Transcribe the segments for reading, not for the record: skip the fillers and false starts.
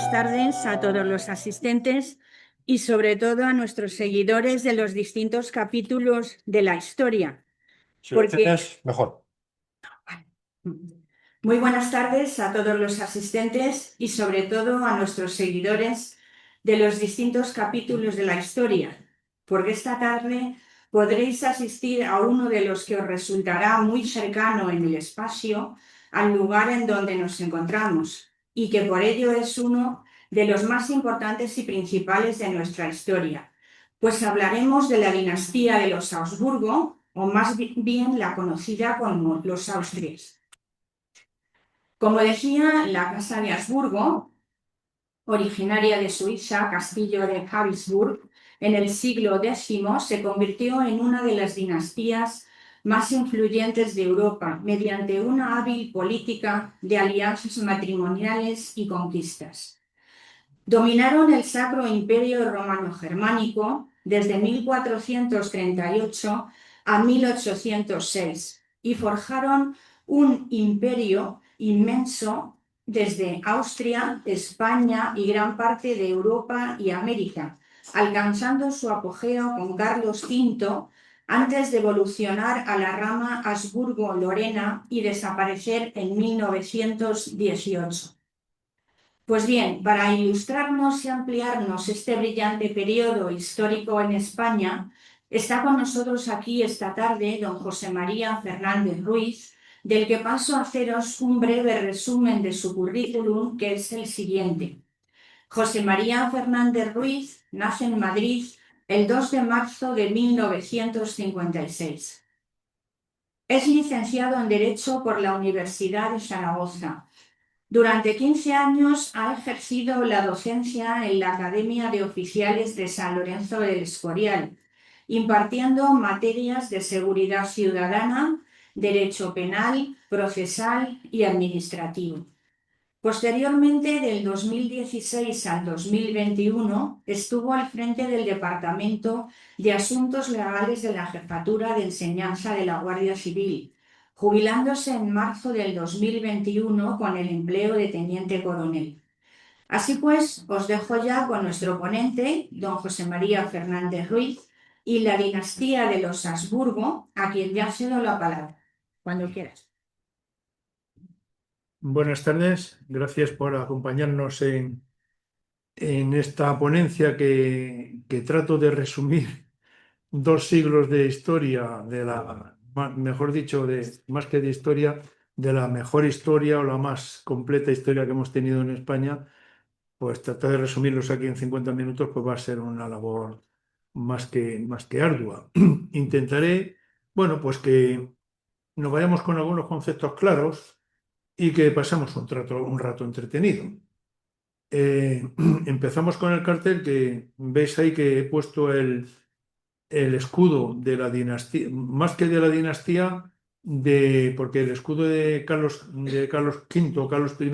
buenas tardes a todos los asistentes y sobre todo a nuestros seguidores de los distintos capítulos de la historia. Si lo tienes, mejor. Muy buenas tardes a todos los asistentes y sobre todo a nuestros seguidores de los distintos capítulos de la historia, porque esta tarde podréis asistir a uno de los que os resultará muy cercano en el espacio al lugar en donde nos encontramos y que por ello es uno de los más importantes y principales de nuestra historia, pues hablaremos de la dinastía de los Habsburgo, o más bien la conocida como los Austrias. Como decía, la Casa de Habsburgo, originaria de Suiza, castillo de Habsburg, en el siglo X se convirtió en una de las dinastías más influyentes de Europa mediante una hábil política de alianzas matrimoniales y conquistas. Dominaron el Sacro Imperio Romano-Germánico desde 1438 a 1806 y forjaron un imperio inmenso desde Austria, España y gran parte de Europa y América, alcanzando su apogeo con Carlos V antes de evolucionar a la rama Habsburgo-Lorena y desaparecer en 1918. Pues bien, para ilustrarnos y ampliarnos este brillante periodo histórico en España, está con nosotros aquí esta tarde don José María Fernández Ruiz, del que paso a haceros un breve resumen de su currículum, que es el siguiente. José María Fernández Ruiz nace en Madrid el 2 de marzo de 1956. Es licenciado en Derecho por la Universidad de Zaragoza. Durante 15 años ha ejercido la docencia en la Academia de Oficiales de San Lorenzo del Escorial, impartiendo materias de seguridad ciudadana, derecho penal, procesal y administrativo. Posteriormente, del 2016 al 2021, estuvo al frente del Departamento de Asuntos Legales de la Jefatura de Enseñanza de la Guardia Civil, jubilándose en marzo del 2021 con el empleo de teniente coronel. Así pues, os dejo ya con nuestro ponente, don José María Fernández Ruiz, y la dinastía de los Habsburgo, a quien ya cedo la palabra. Cuando quieras. Buenas tardes, gracias por acompañarnos en esta ponencia que trato de resumir 2 siglos de historia, mejor dicho, más que de historia, de la mejor historia o la más completa historia que hemos tenido en España. Pues tratar de resumirlos aquí en 50 minutos pues va a ser una labor más que ardua. Intentaré, bueno, pues que nos vayamos con algunos conceptos claros y que pasemos un rato entretenido. Empezamos con el cartel, que veis ahí que he puesto el escudo de la dinastía, más que de la dinastía, porque el escudo de Carlos V, Carlos I,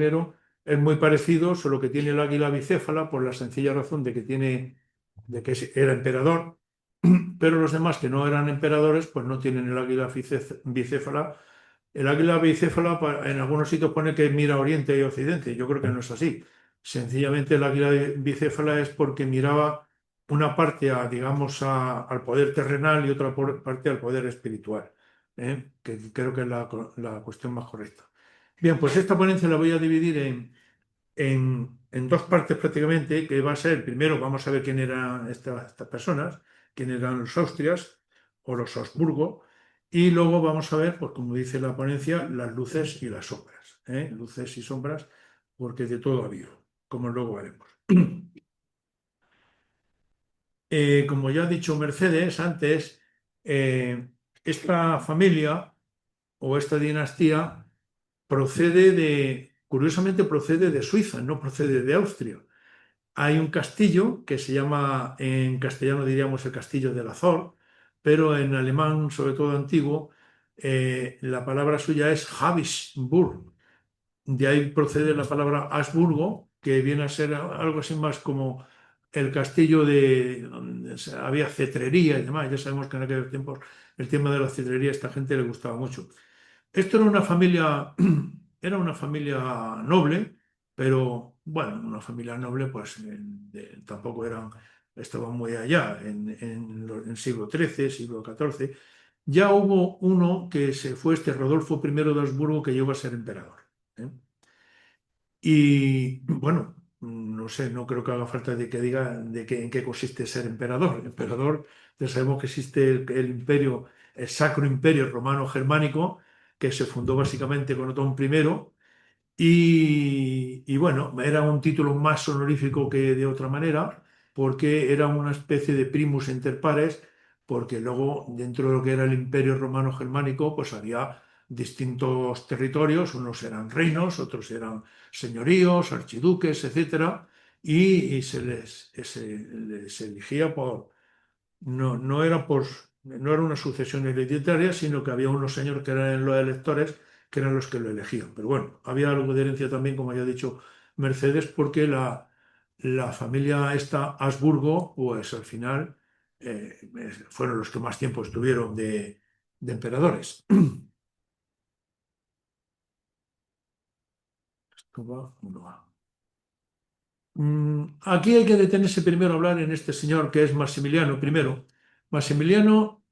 es muy parecido, solo que tiene el águila bicéfala por la sencilla razón de que era emperador, pero los demás que no eran emperadores pues no tienen el águila bicéfala. El águila bicéfala en algunos sitios pone que mira a oriente y occidente. Yo creo que no es así. Sencillamente el águila bicéfala es porque miraba una parte al poder terrenal y otra parte al poder espiritual, que creo que es la cuestión más correcta. Bien, pues esta ponencia la voy a dividir en 2 partes prácticamente, que va a ser, primero vamos a ver quién eran estas personas, quién eran los Austrias o los Habsburgo, y luego vamos a ver, pues como dice la ponencia, las luces y las sombras, luces y sombras, porque de todo ha habido, como luego veremos. Como ya ha dicho Mercedes antes, esta familia o esta dinastía curiosamente procede de Suiza, no procede de Austria. Hay un castillo que se llama, en castellano diríamos el castillo de Azor, pero en alemán, sobre todo antiguo, la palabra suya es Habsburg. De ahí procede la palabra Habsburgo, que viene a ser algo así más como el castillo donde había cetrería y demás. Ya sabemos que en aquellos tiempos el tema de la cetrería a esta gente le gustaba mucho. Esto era una familia noble, pero bueno, una familia noble, pues tampoco estaban muy allá en el siglo XIII, siglo XIV. Ya hubo uno que se fue, Rodolfo I de Habsburgo, que llegó a ser emperador. ¿Eh? Y bueno, no sé, no creo que haga falta de que diga en qué consiste ser emperador. Emperador, ya sabemos que existe el imperio, el Sacro Imperio Romano Germánico, que se fundó básicamente con Otón I, y bueno, era un título más honorífico que de otra manera, porque era una especie de primus inter pares, porque luego dentro de lo que era el Imperio Romano Germánico, pues había distintos territorios, unos eran reinos, otros eran señoríos, archiduques, etcétera, y se les elegía no era una sucesión hereditaria, sino que había unos señores que eran los electores, que eran los que lo elegían. Pero bueno, había algo de herencia también, como ya he dicho, Mercedes, porque la familia esta, Habsburgo, pues al final fueron los que más tiempo estuvieron de emperadores. Esto va, uno va. Aquí hay que detenerse primero a hablar en este señor que es Maximiliano I. Maximiliano,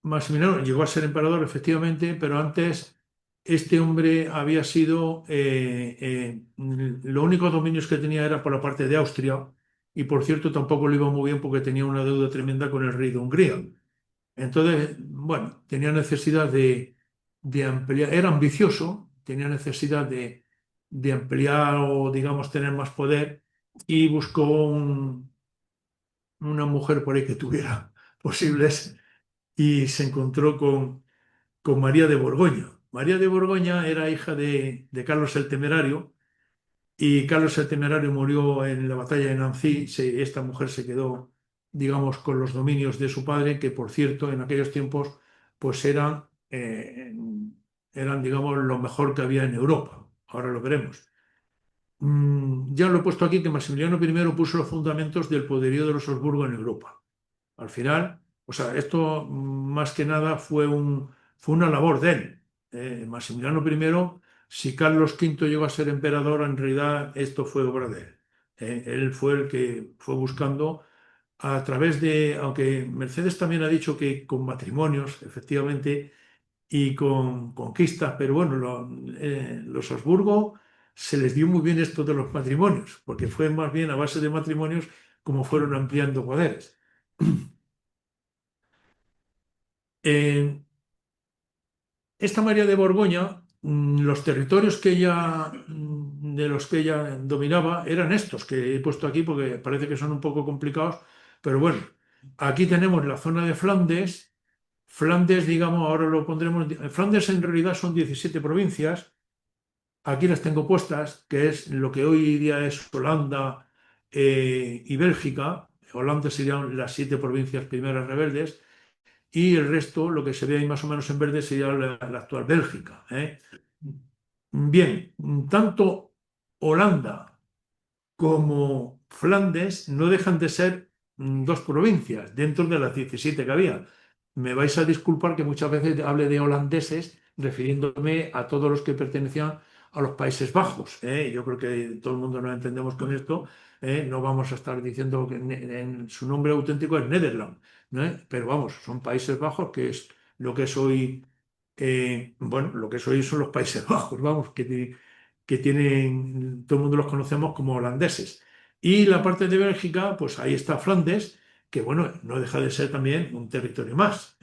Maximiliano llegó a ser emperador, efectivamente, pero antes este hombre había sido, los únicos dominios que tenía era por la parte de Austria, y por cierto tampoco le iba muy bien porque tenía una deuda tremenda con el rey de Hungría. Entonces, bueno, tenía necesidad de ampliar, era ambicioso, tenía necesidad de ampliar o, digamos, tener más poder, y buscó una mujer por ahí que tuviera posibles, y se encontró con María de Borgoña. María de Borgoña era hija de Carlos el Temerario, y Carlos el Temerario murió en la batalla de Nancy. Esta mujer se quedó, digamos, con los dominios de su padre, que por cierto en aquellos tiempos pues eran, digamos, lo mejor que había en Europa. Ahora lo veremos. Ya lo he puesto aquí, que Maximiliano I puso los fundamentos del poderío de los Habsburgo en Europa. Al final, o sea, esto más que nada fue una labor de él. Maximiliano I, si Carlos V llegó a ser emperador, en realidad esto fue obra de él. Él fue el que fue buscando a través aunque Mercedes también ha dicho que con matrimonios, efectivamente, y con conquistas, pero bueno, los Habsburgo se les dio muy bien esto de los matrimonios, porque fue más bien a base de matrimonios como fueron ampliando poderes. Eh, Esta María de Borgoña, de los que ella dominaba eran estos que he puesto aquí porque parece que son un poco complicados, pero bueno, aquí tenemos la zona de Flandes. Flandes, digamos, ahora lo pondremos. Flandes en realidad son 17 provincias. Aquí las tengo puestas, que es lo que hoy día es Holanda y Bélgica. Holanda serían las 7 provincias primeras rebeldes, y el resto, lo que se ve ahí más o menos en verde, sería la actual Bélgica. Bien, tanto Holanda como Flandes no dejan de ser dos provincias dentro de las 17 que había. Me vais a disculpar que muchas veces hable de holandeses refiriéndome a todos los que pertenecían a los Países Bajos. Yo creo que todo el mundo nos entendemos con esto. No vamos a estar diciendo que su nombre auténtico es Nederland, ¿no? Pero vamos, son Países Bajos, que es lo que es hoy, bueno, lo que es hoy son los Países Bajos, vamos, que tienen, todo el mundo los conocemos como holandeses. Y la parte de Bélgica, pues ahí está Flandes, que bueno, no deja de ser también un territorio más.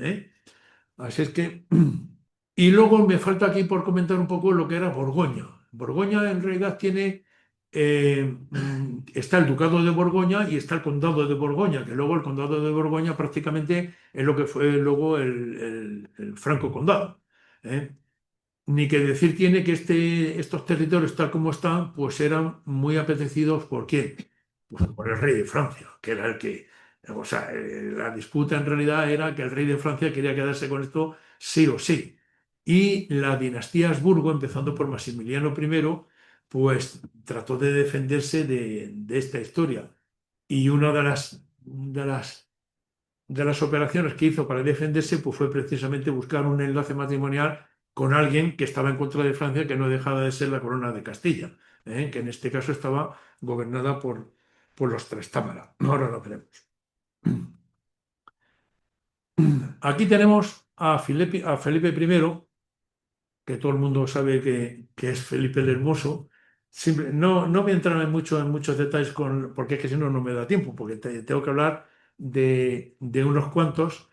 Así es que, y luego me falta aquí por comentar un poco lo que era Borgoña. Borgoña en realidad está el Ducado de Borgoña y está el Condado de Borgoña, que luego el Condado de Borgoña prácticamente es lo que fue luego el Franco Condado. ¿eh? Ni que decir tiene que estos territorios, tal como están, pues eran muy apetecidos ¿por quién? Pues por el rey de Francia, que era el que, o sea, la disputa en realidad era que el rey de Francia quería quedarse con esto sí o sí. Y la dinastía Habsburgo, empezando por Maximiliano I, pues trató de defenderse de esta historia. Y una de las operaciones que hizo para defenderse, pues fue precisamente buscar un enlace matrimonial con alguien que estaba en contra de Francia, que no dejaba de ser la corona de Castilla, que en este caso estaba gobernada por los Trastámara. Ahora lo veremos. Aquí tenemos a Felipe I, que todo el mundo sabe que es Felipe el Hermoso. No voy a entrar en muchos detalles porque es que si no, no me da tiempo, porque tengo que hablar de unos cuantos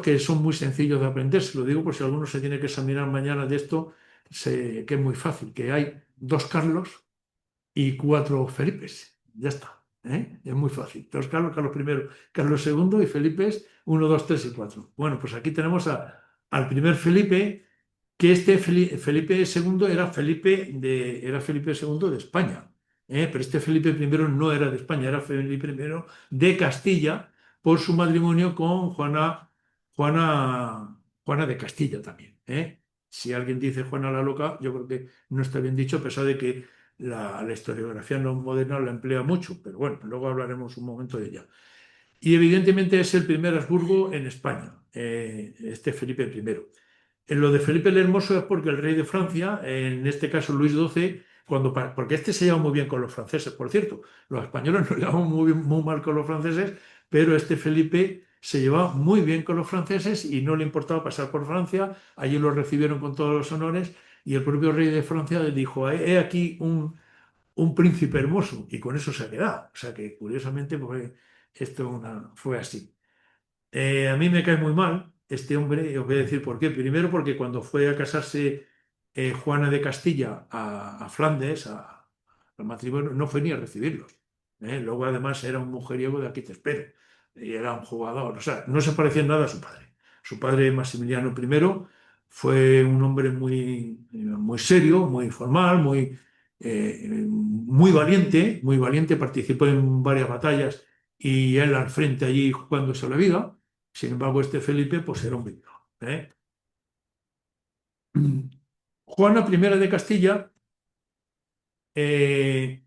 que son muy sencillos de aprender. Se lo digo por si alguno se tiene que examinar mañana de esto, que es muy fácil, que hay 2 Carlos y 4 Felipes. Ya está. Es muy fácil. 2 Carlos, Carlos I, Carlos II y Felipes 1, 2, 3 y 4. Bueno, pues aquí tenemos al primer Felipe, que Felipe II era Felipe II de España. Pero este Felipe I no era de España, era Felipe I de Castilla por su matrimonio con Juana de Castilla también. Si alguien dice Juana la Loca, yo creo que no está bien dicho, a pesar de que la historiografía no moderna la emplea mucho, pero bueno, luego hablaremos un momento de ella. Y evidentemente es el primer Habsburgo en España, este Felipe I. En lo de Felipe el Hermoso es porque el rey de Francia, en este caso Luis XII, porque este se lleva muy bien con los franceses, por cierto, los españoles nos llevamos muy mal con los franceses, pero este Felipe se llevaba muy bien con los franceses y no le importaba pasar por Francia, allí lo recibieron con todos los honores y el propio rey de Francia le dijo, he aquí un príncipe hermoso, y con eso se ha quedado. O sea que curiosamente pues, esto fue así. A mí me cae muy mal este hombre, y os voy a decir por qué. Primero porque cuando fue a casarse Juana de Castilla a Flandes, al matrimonio, no fue ni a recibirlos. Luego además era un mujeriego de aquí te espero. Y era un jugador. O sea, no se parecía en nada a su padre. Su padre, Maximiliano I, fue un hombre muy serio, muy formal, muy valiente, participó en varias batallas y él al frente allí jugándose la vida. Sin embargo, este Felipe, pues era un viejo. Juana I de Castilla, eh,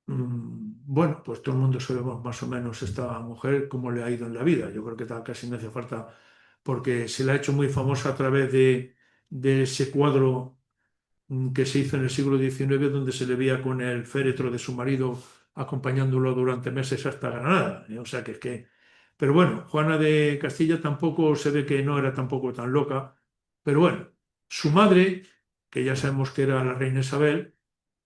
bueno, pues todo el mundo sabemos más o menos esta mujer cómo le ha ido en la vida. Yo creo que casi no hace falta, porque se la ha hecho muy famosa a través de ese cuadro que se hizo en el siglo XIX, donde se le veía con el féretro de su marido acompañándolo durante meses hasta Granada. O sea pero bueno, Juana de Castilla tampoco se ve que no era tampoco tan loca, pero bueno, su madre, que ya sabemos que era la reina Isabel,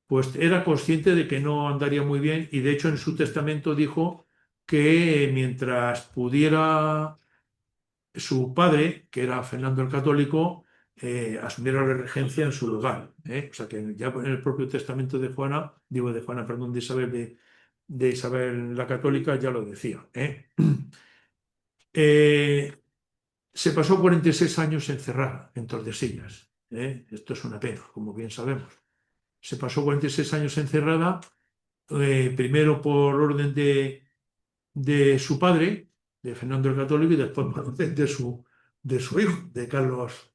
pues era consciente de que no andaría muy bien y de hecho en su testamento dijo que mientras pudiera su padre, que era Fernando el Católico, asumiera la regencia en su lugar. O sea que ya en el propio testamento de Juana, digo de Juana, perdón, de Isabel la Católica, ya lo decía. Eh, Se pasó 46 años encerrada en Tordesillas. Esto es una pena, como bien sabemos. Se pasó 46 años encerrada, primero por orden de su padre, de Fernando el Católico, y después por orden de su hijo, de Carlos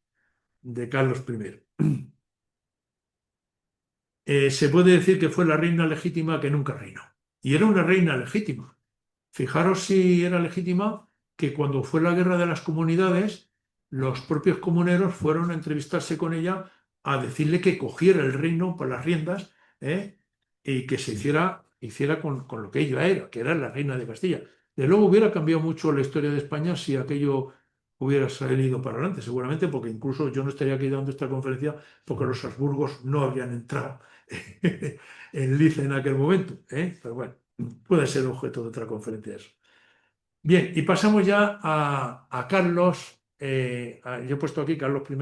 I. Se puede decir que fue la reina legítima que nunca reinó. Y era una reina legítima. Fijaros si era legítima que cuando fue la guerra de las comunidades, los propios comuneros fueron a entrevistarse con ella a decirle que cogiera el reino por las riendas, y que se hiciera con lo que ella era, que era la reina de Castilla. De luego hubiera cambiado mucho la historia de España si aquello hubiera salido para adelante, seguramente, porque incluso yo no estaría aquí dando esta conferencia porque los Habsburgos no habrían entrado en lice en aquel momento. Pero bueno, puede ser objeto de otra conferencia eso. Bien, y pasamos ya a Carlos. Yo he puesto aquí Carlos I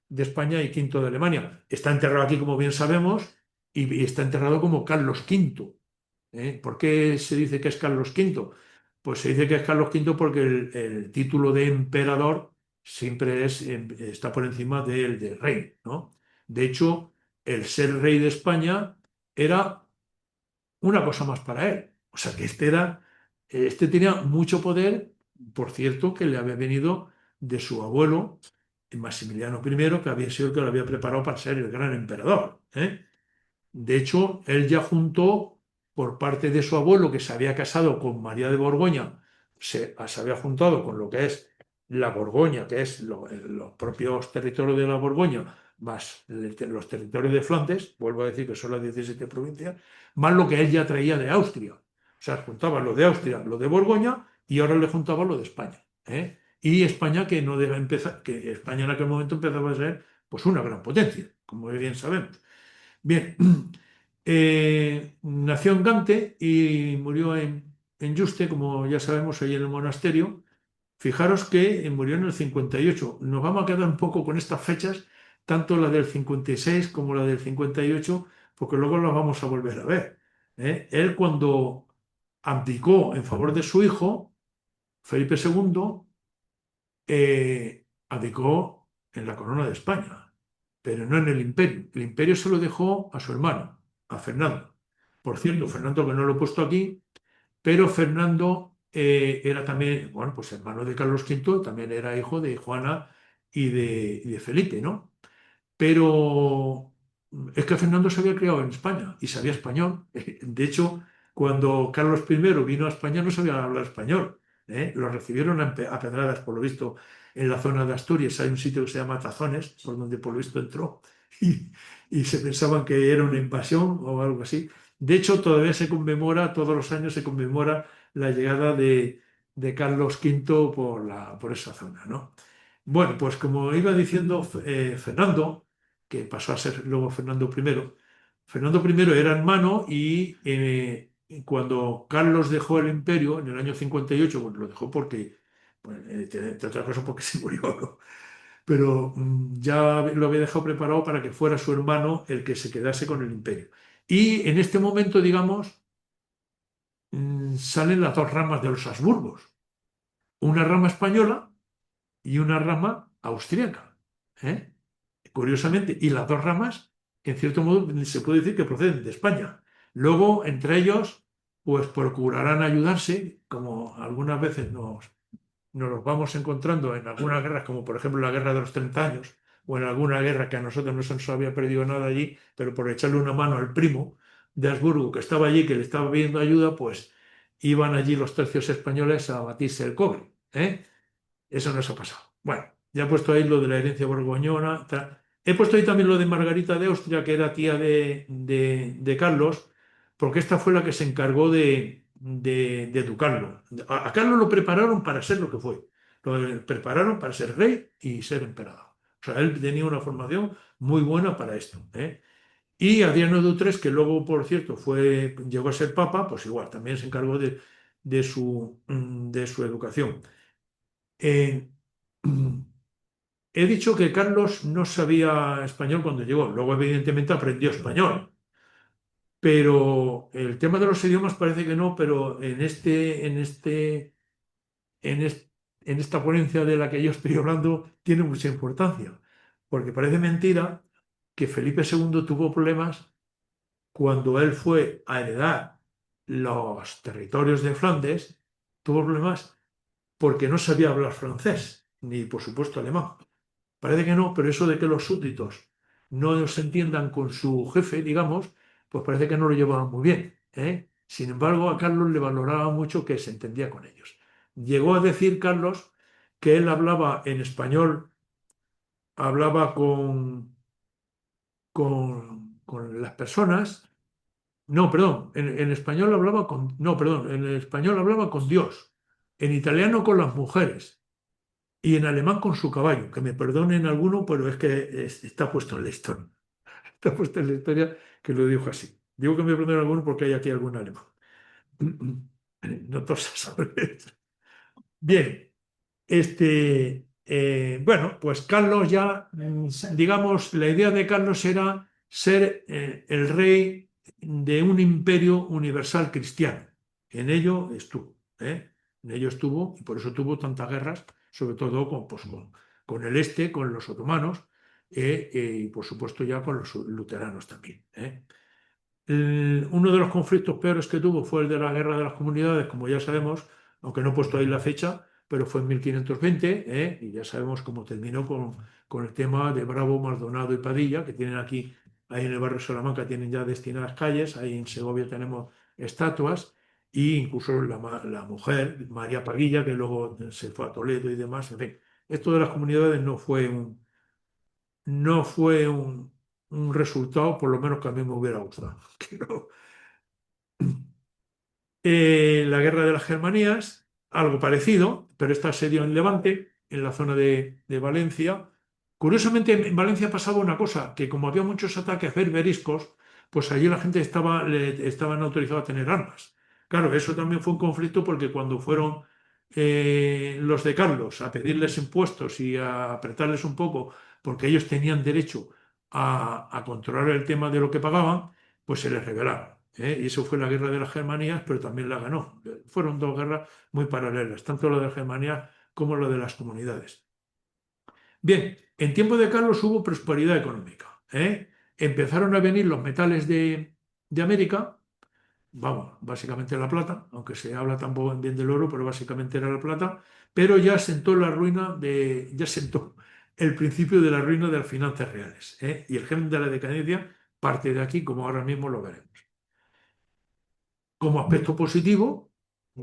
de España y V de Alemania. Está enterrado aquí, como bien sabemos, y está enterrado como Carlos V. ¿Por qué se dice que es Carlos V? Pues se dice que es Carlos V porque el título de emperador siempre está por encima del de rey, ¿no? De hecho, el ser rey de España era una cosa más para él. O sea que este tenía mucho poder, por cierto, que le había venido de su abuelo, Maximiliano I, que había sido el que lo había preparado para ser el gran emperador. De hecho, él ya juntó, por parte de su abuelo, que se había casado con María de Borgoña, se había juntado con lo que es la Borgoña, que es los propios territorios de la Borgoña, más los territorios de Flandes, vuelvo a decir que son las 17 provincias, más lo que él ya traía de Austria. O sea, juntaba lo de Austria, lo de Borgoña, y ahora le juntaba lo de España. Y España, que no debe empezar, que España en aquel momento empezaba a ser pues una gran potencia, como bien sabemos. Bien, nació en Gante y murió en Yuste, como ya sabemos, ahí en el monasterio. Fijaros que murió en el 58. Nos vamos a quedar un poco con estas fechas, tanto la del 56 como la del 58, porque luego las vamos a volver a ver. Él cuando abdicó en favor de su hijo, Felipe II, abdicó en la corona de España, pero no en el imperio. El imperio se lo dejó a su hermano, a Fernando. Por cierto, Fernando, que no lo he puesto aquí, pero Fernando era también, bueno, pues hermano de Carlos V, también era hijo de Juana y de Felipe, ¿no? Pero es que Fernando se había criado en España y sabía español. De hecho, cuando Carlos I vino a España no sabía hablar español. Lo recibieron a pedradas, por lo visto, en la zona de Asturias. Hay un sitio que se llama Tazones, por donde por lo visto entró y, y se pensaban que era una invasión o algo así. De hecho, todavía se conmemora, todos los años se conmemora la llegada de Carlos V por esa zona, ¿no? Bueno, pues como iba diciendo Fernando, que pasó a ser luego Fernando I. Fernando I era hermano y cuando Carlos dejó el imperio en el año 58, bueno, lo dejó porque, bueno, entre otras cosas porque se murió, ¿no? Pero ya lo había dejado preparado para que fuera su hermano el que se quedase con el imperio. Y en este momento, digamos, salen las dos ramas de los Habsburgos, una rama española y una rama austríaca. ¿eh? Curiosamente, y las dos ramas, en cierto modo, se puede decir que proceden de España. Luego, entre ellos, pues procurarán ayudarse, como algunas veces nos los vamos encontrando en algunas guerras, como por ejemplo la guerra de los 30 años, o en alguna guerra que a nosotros no se nos había perdido nada allí, pero por echarle una mano al primo de Habsburgo que estaba allí, que le estaba pidiendo ayuda, pues iban allí los tercios españoles a batirse el cobre. Eso nos ha pasado. Bueno, ya he puesto ahí lo de la herencia borgoñona. He puesto ahí también lo de Margarita de Austria, que era tía de Carlos, porque esta fue la que se encargó de educarlo. A Carlos lo prepararon para ser lo que fue. Lo prepararon para ser rey y ser emperador. O sea, él tenía una formación muy buena para esto. Y Adriano de Utrecht, que luego, por cierto, llegó a ser papa, pues igual, también se encargó de su educación. Eh, He dicho que Carlos no sabía español cuando llegó, luego evidentemente aprendió español, pero el tema de los idiomas parece que no, pero en esta ponencia de la que yo estoy hablando tiene mucha importancia, porque parece mentira que Felipe II tuvo problemas cuando él fue a heredar los territorios de Flandes, tuvo problemas porque no sabía hablar francés, ni por supuesto alemán. Parece que no, pero eso de que los súbditos no se entiendan con su jefe, digamos, pues parece que no lo llevaban muy bien. Sin embargo, a Carlos le valoraba mucho que se entendía con ellos. Llegó a decir Carlos que él hablaba en español, hablaba con las personas. No, perdón, en español hablaba con. No, perdón, en español hablaba con Dios, en italiano con las mujeres y en alemán con su caballo. Que me perdonen alguno, pero es que está puesto en la historia. Está puesto en la historia que lo dijo así. Digo que me perdonen alguno porque hay aquí algún alemán. No todos saben. Bien, bueno, pues Carlos ya, digamos, la idea de Carlos era ser el rey de un imperio universal cristiano. En ello estuvo, En ello estuvo y por eso tuvo tantas guerras, sobre todo con el este, con los otomanos y por supuesto ya con los luteranos también. Uno de los conflictos peores que tuvo fue el de la Guerra de las Comunidades, como ya sabemos, aunque no he puesto ahí la fecha, pero fue en 1520, y ya sabemos cómo terminó con el tema de Bravo, Maldonado y Padilla, que tienen ahí en el barrio Salamanca, tienen ya destinadas calles, ahí en Segovia tenemos estatuas, y incluso la mujer, María Padilla, que luego se fue a Toledo y demás. En fin, esto de las comunidades no fue un resultado, por lo menos que a mí me hubiera gustado. La guerra de las Germanías, algo parecido, pero esta se dio en Levante, en la zona de Valencia. Curiosamente, en Valencia pasaba una cosa, que como había muchos ataques berberiscos, pues allí la gente estaban autorizados a tener armas. Claro, eso también fue un conflicto porque cuando fueron los de Carlos a pedirles impuestos y a apretarles un poco, porque ellos tenían derecho a controlar el tema de lo que pagaban, pues se les rebelaron. Y eso fue la guerra de las Germanías, pero también la ganó. Fueron dos guerras muy paralelas, tanto la de Germania como la de las comunidades. Bien, en tiempo de Carlos hubo prosperidad económica. Empezaron a venir los metales de América, vamos, básicamente la plata, aunque se habla tampoco bien del oro, pero básicamente era la plata, pero ya sentó el principio de la ruina de las finanzas reales. Y el germen de la decadencia parte de aquí, como ahora mismo lo veremos. Como aspecto positivo,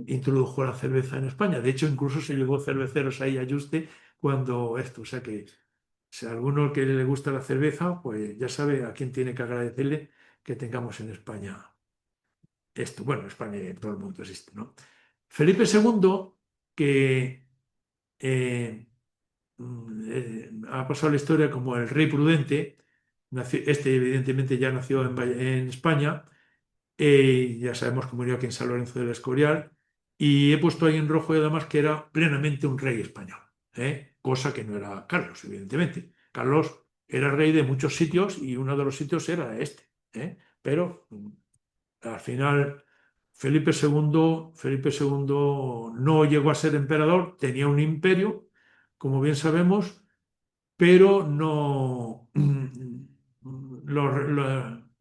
introdujo la cerveza en España. De hecho, incluso se llevó cerveceros ahí a Yuste cuando esto. O sea que si a alguno que le gusta la cerveza, pues ya sabe a quién tiene que agradecerle que tengamos en España esto. Bueno, España y en todo el mundo existe, ¿no? Felipe II, que ha pasado la historia como el rey prudente, este evidentemente ya nació en España. Ya sabemos que murió aquí en San Lorenzo del Escorial. Y he puesto ahí en rojo y además que era plenamente un rey español, cosa que no era Carlos, evidentemente. Carlos era rey de muchos sitios y uno de los sitios era este. Pero al final Felipe II no llegó a ser emperador, tenía un imperio, como bien sabemos, pero no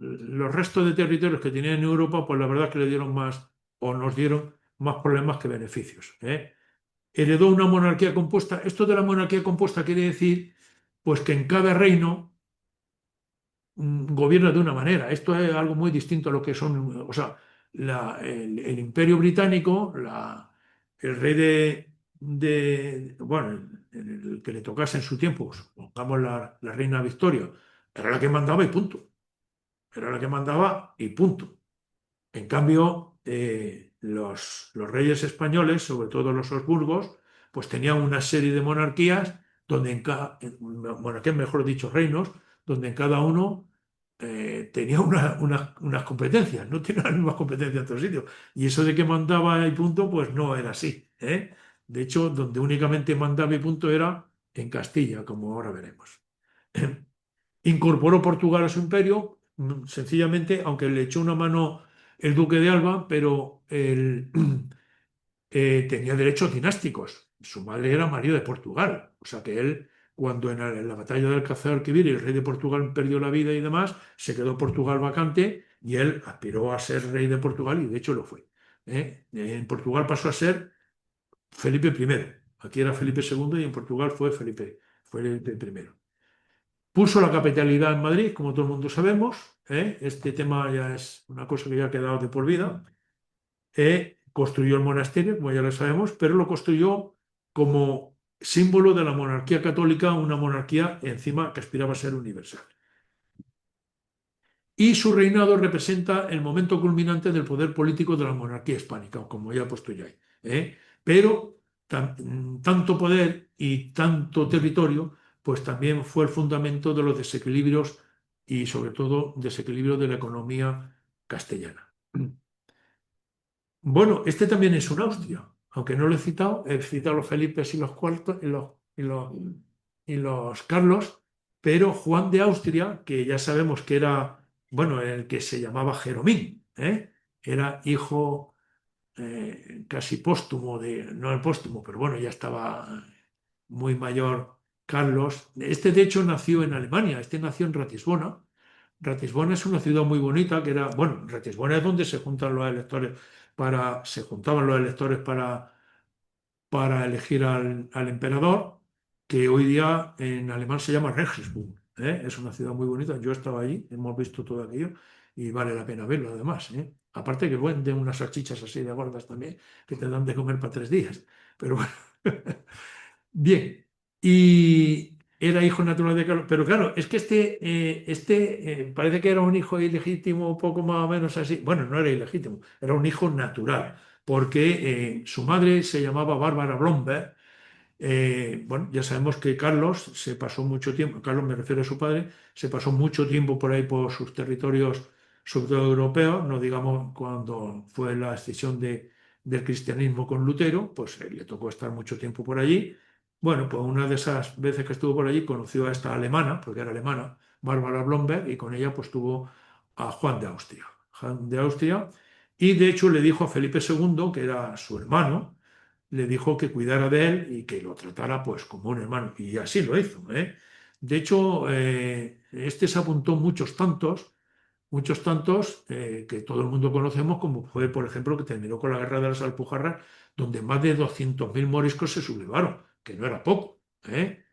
los restos de territorios que tenían en Europa, pues la verdad es que le dieron más, o nos dieron más problemas que beneficios. Heredó una monarquía compuesta. Esto de la monarquía compuesta quiere decir, pues que en cada reino gobierna de una manera. Esto es algo muy distinto a lo que son, o sea, el Imperio Británico, el rey bueno, el que le tocase en su tiempo, pongamos la reina Victoria, era la que mandaba y punto. Era la que mandaba y punto. En cambio, los reyes españoles, sobre todo los Habsburgos, pues tenían una serie de monarquías, donde monarquías, mejor dicho, reinos, donde en cada uno tenía unas competencias, no tenía las mismas competencias en otros sitios. Y eso de que mandaba y punto, pues no era así. De hecho, donde únicamente mandaba y punto era en Castilla, como ahora veremos. Incorporó Portugal a su imperio, sencillamente, aunque le echó una mano el duque de Alba, pero él tenía derechos dinásticos. Su madre era María de Portugal, o sea que él, cuando en la batalla del Alcázar-Quibir el rey de Portugal perdió la vida y demás, se quedó Portugal vacante y él aspiró a ser rey de Portugal y de hecho lo fue. En Portugal pasó a ser Felipe I. Aquí era Felipe II y en Portugal fue Felipe I. Puso la capitalidad en Madrid, como todo el mundo sabemos. Este tema ya es una cosa que ya ha quedado de por vida. Construyó el monasterio, como ya lo sabemos, pero lo construyó como símbolo de la monarquía católica, una monarquía encima que aspiraba a ser universal. Y su reinado representa el momento culminante del poder político de la monarquía hispánica, como ya he puesto yo ahí. Pero tanto poder y tanto territorio, pues también fue el fundamento de los desequilibrios y sobre todo desequilibrio de la economía castellana. Bueno, este también es un Austria, aunque no lo he citado los Felipes y los Cuartos y los Carlos, pero Juan de Austria, que ya sabemos que era, bueno, el que se llamaba Jeromín, era hijo casi póstumo no el póstumo, pero bueno, ya estaba muy mayor Carlos. Este de hecho nació en Alemania, este nació en Ratisbona. Ratisbona es una ciudad muy bonita que era, bueno, Ratisbona es donde se juntaban los electores para elegir al emperador, que hoy día en alemán se llama Regensburg. Es una ciudad muy bonita, yo estaba allí, hemos visto todo aquello y vale la pena verlo además. Aparte que venden unas salchichas así de gordas también, que te dan de comer para 3 días. Pero bueno. Bien. Y era hijo natural de Carlos. Pero claro, es que parece que era un hijo ilegítimo, poco más o menos así. Bueno, no era ilegítimo, era un hijo natural, porque su madre se llamaba Bárbara Blomberg. Bueno, ya sabemos que Carlos se pasó mucho tiempo, Carlos me refiero a su padre, se pasó mucho tiempo por ahí por sus territorios, sobre todo europeos, no digamos cuando fue la escisión del cristianismo con Lutero, pues le tocó estar mucho tiempo por allí. Bueno, pues una de esas veces que estuvo por allí conoció a esta alemana, porque era alemana, Bárbara Blomberg, y con ella pues tuvo a Juan de Austria. Juan de Austria, y de hecho le dijo a Felipe II, que era su hermano, le dijo que cuidara de él y que lo tratara pues como un hermano. Y así lo hizo, ¿eh? De hecho, este se apuntó muchos tantos que todo el mundo conocemos, como fue, por ejemplo, que terminó con la Guerra de las Alpujarras, donde más de 200.000 moriscos se sublevaron, que no era poco, ¿eh?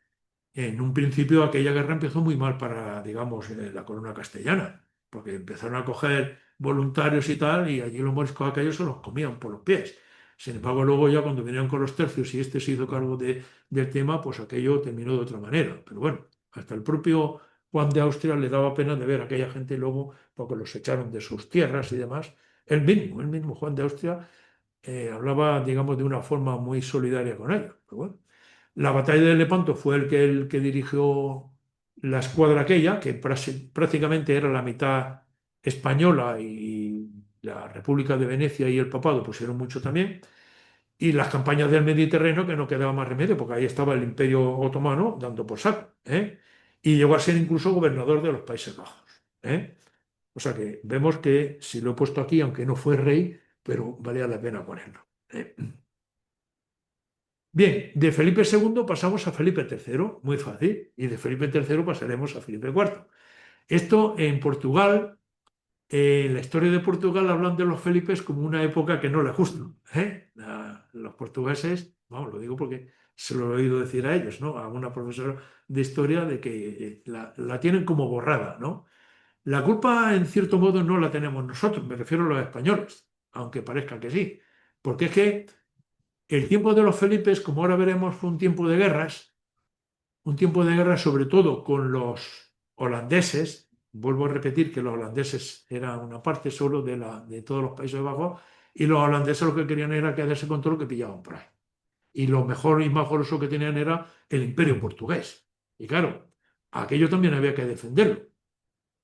En un principio aquella guerra empezó muy mal para, digamos, la corona castellana, porque empezaron a coger voluntarios y tal, y allí los moriscos aquellos se los comían por los pies. Sin embargo, luego ya cuando vinieron con los tercios y este se hizo cargo del tema, pues aquello terminó de otra manera. Pero bueno, hasta el propio Juan de Austria le daba pena de ver a aquella gente luego, porque los echaron de sus tierras y demás. El mismo Juan de Austria hablaba, digamos, de una forma muy solidaria con ellos. Pero bueno. La batalla de Lepanto fue el que dirigió la escuadra aquella, que prácticamente era la mitad española y la República de Venecia y el Papado pusieron mucho también. Y las campañas del Mediterráneo, que no quedaba más remedio, porque ahí estaba el Imperio Otomano dando por saco, ¿eh? Y llegó a ser incluso gobernador de los Países Bajos, ¿eh? O sea que vemos que si lo he puesto aquí, aunque no fue rey, pero valía la pena ponerlo, ¿eh? Bien, de Felipe II pasamos a Felipe III, muy fácil, y de Felipe III pasaremos a Felipe IV. Esto en Portugal, en la historia de Portugal hablan de los Felipes como una época que no les gusta, ¿eh? Los portugueses, vamos, lo digo porque se lo he oído decir a ellos, ¿no? A una profesora de historia de que la tienen como borrada, ¿no? La culpa, en cierto modo, no la tenemos nosotros, me refiero a los españoles, aunque parezca que sí, porque es que el tiempo de los Felipes, como ahora veremos, fue un tiempo de guerra sobre todo con los holandeses. Vuelvo a repetir que los holandeses eran una parte solo de todos los Países Bajos y los holandeses lo que querían era quedarse con todo lo que pillaban por ahí. Y lo mejor y más goloso que tenían era el imperio portugués. Y claro, aquello también había que defenderlo,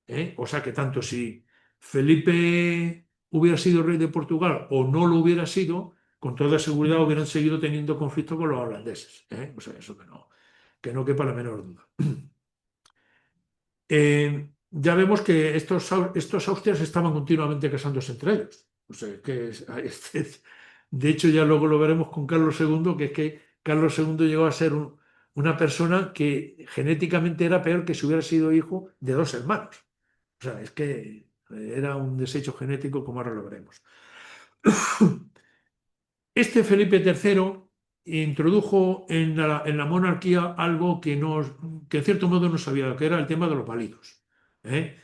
¿eh? O sea que tanto si Felipe hubiera sido rey de Portugal o no lo hubiera sido, con toda seguridad hubieran seguido teniendo conflicto con los holandeses, ¿eh? O sea, eso que no quepa la menor duda. Ya vemos que estos austrias estaban continuamente casándose entre ellos. O sea, de hecho, ya luego lo veremos con Carlos II, que es que Carlos II llegó a ser una persona que genéticamente era peor que si hubiera sido hijo de dos hermanos. O sea, es que era un desecho genético, como ahora lo veremos. Este Felipe III introdujo en la monarquía algo que en cierto modo no sabía, que era el tema de los válidos, ¿eh?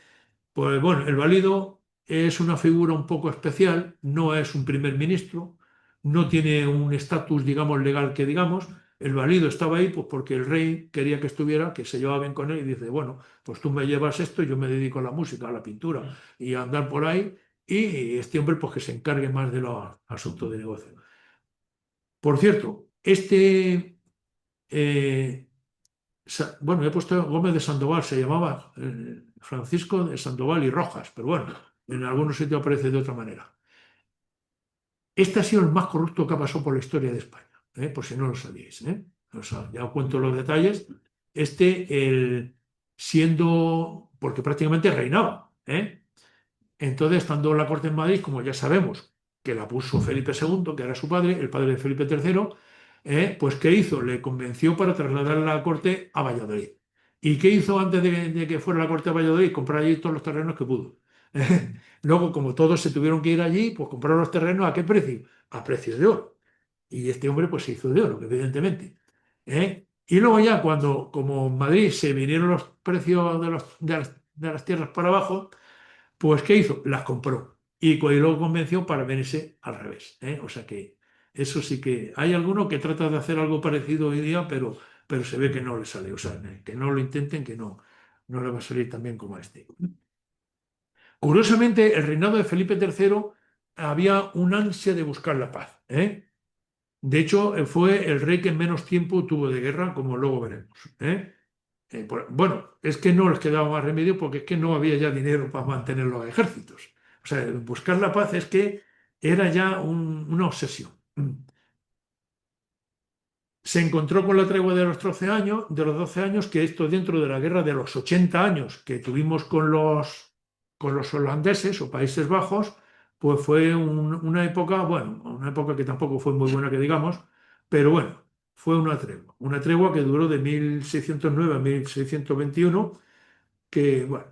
Pues bueno, el válido es una figura un poco especial, no es un primer ministro, no tiene un estatus, digamos, legal que digamos. El válido estaba ahí pues porque el rey quería que estuviera, que se llevaba bien con él y dice, bueno, pues tú me llevas esto, yo me dedico a la música, a la pintura y a andar por ahí y este hombre pues que se encargue más de los asuntos de negocio. Por cierto, bueno, he puesto Gómez de Sandoval, se llamaba Francisco de Sandoval y Rojas, pero bueno, en algunos sitios aparece de otra manera. Este ha sido el más corrupto que ha pasado por la historia de España, por si no lo sabíais, ¿eh? O sea, ya os cuento los detalles. Porque prácticamente reinaba, ¿eh? Entonces, estando en la corte en Madrid, como ya sabemos, que la puso Felipe II, que era su padre, el padre de Felipe III, pues ¿qué hizo? Le convenció para trasladar la corte a Valladolid. ¿Y qué hizo antes de que fuera la corte a Valladolid? Comprar allí todos los terrenos que pudo. Luego, como todos se tuvieron que ir allí, pues compraron los terrenos ¿a qué precio? A precio de oro. Y este hombre pues se hizo de oro, evidentemente. Y luego ya cuando, como en Madrid se vinieron los precios de las tierras para abajo, pues ¿qué hizo? Las compró. y lo convenció para venirse al revés. O sea que eso sí que hay alguno que trata de hacer algo parecido hoy día, pero se ve que no le sale. O sea, que no lo intenten, que no le va a salir tan bien como a este. Curiosamente, el reinado de Felipe III había un ansia de buscar la paz. De hecho, fue el rey que menos tiempo tuvo de guerra, como luego veremos. Bueno, es que no les quedaba más remedio porque es que no había ya dinero para mantener los ejércitos. O sea, buscar la paz es que era ya una obsesión. Se encontró con la tregua de los 12 años, que esto dentro de la guerra de los 80 años que tuvimos con los holandeses o Países Bajos, pues fue una época, bueno, una época que tampoco fue muy buena que digamos, pero bueno, fue una tregua que duró de 1609 a 1621 que bueno,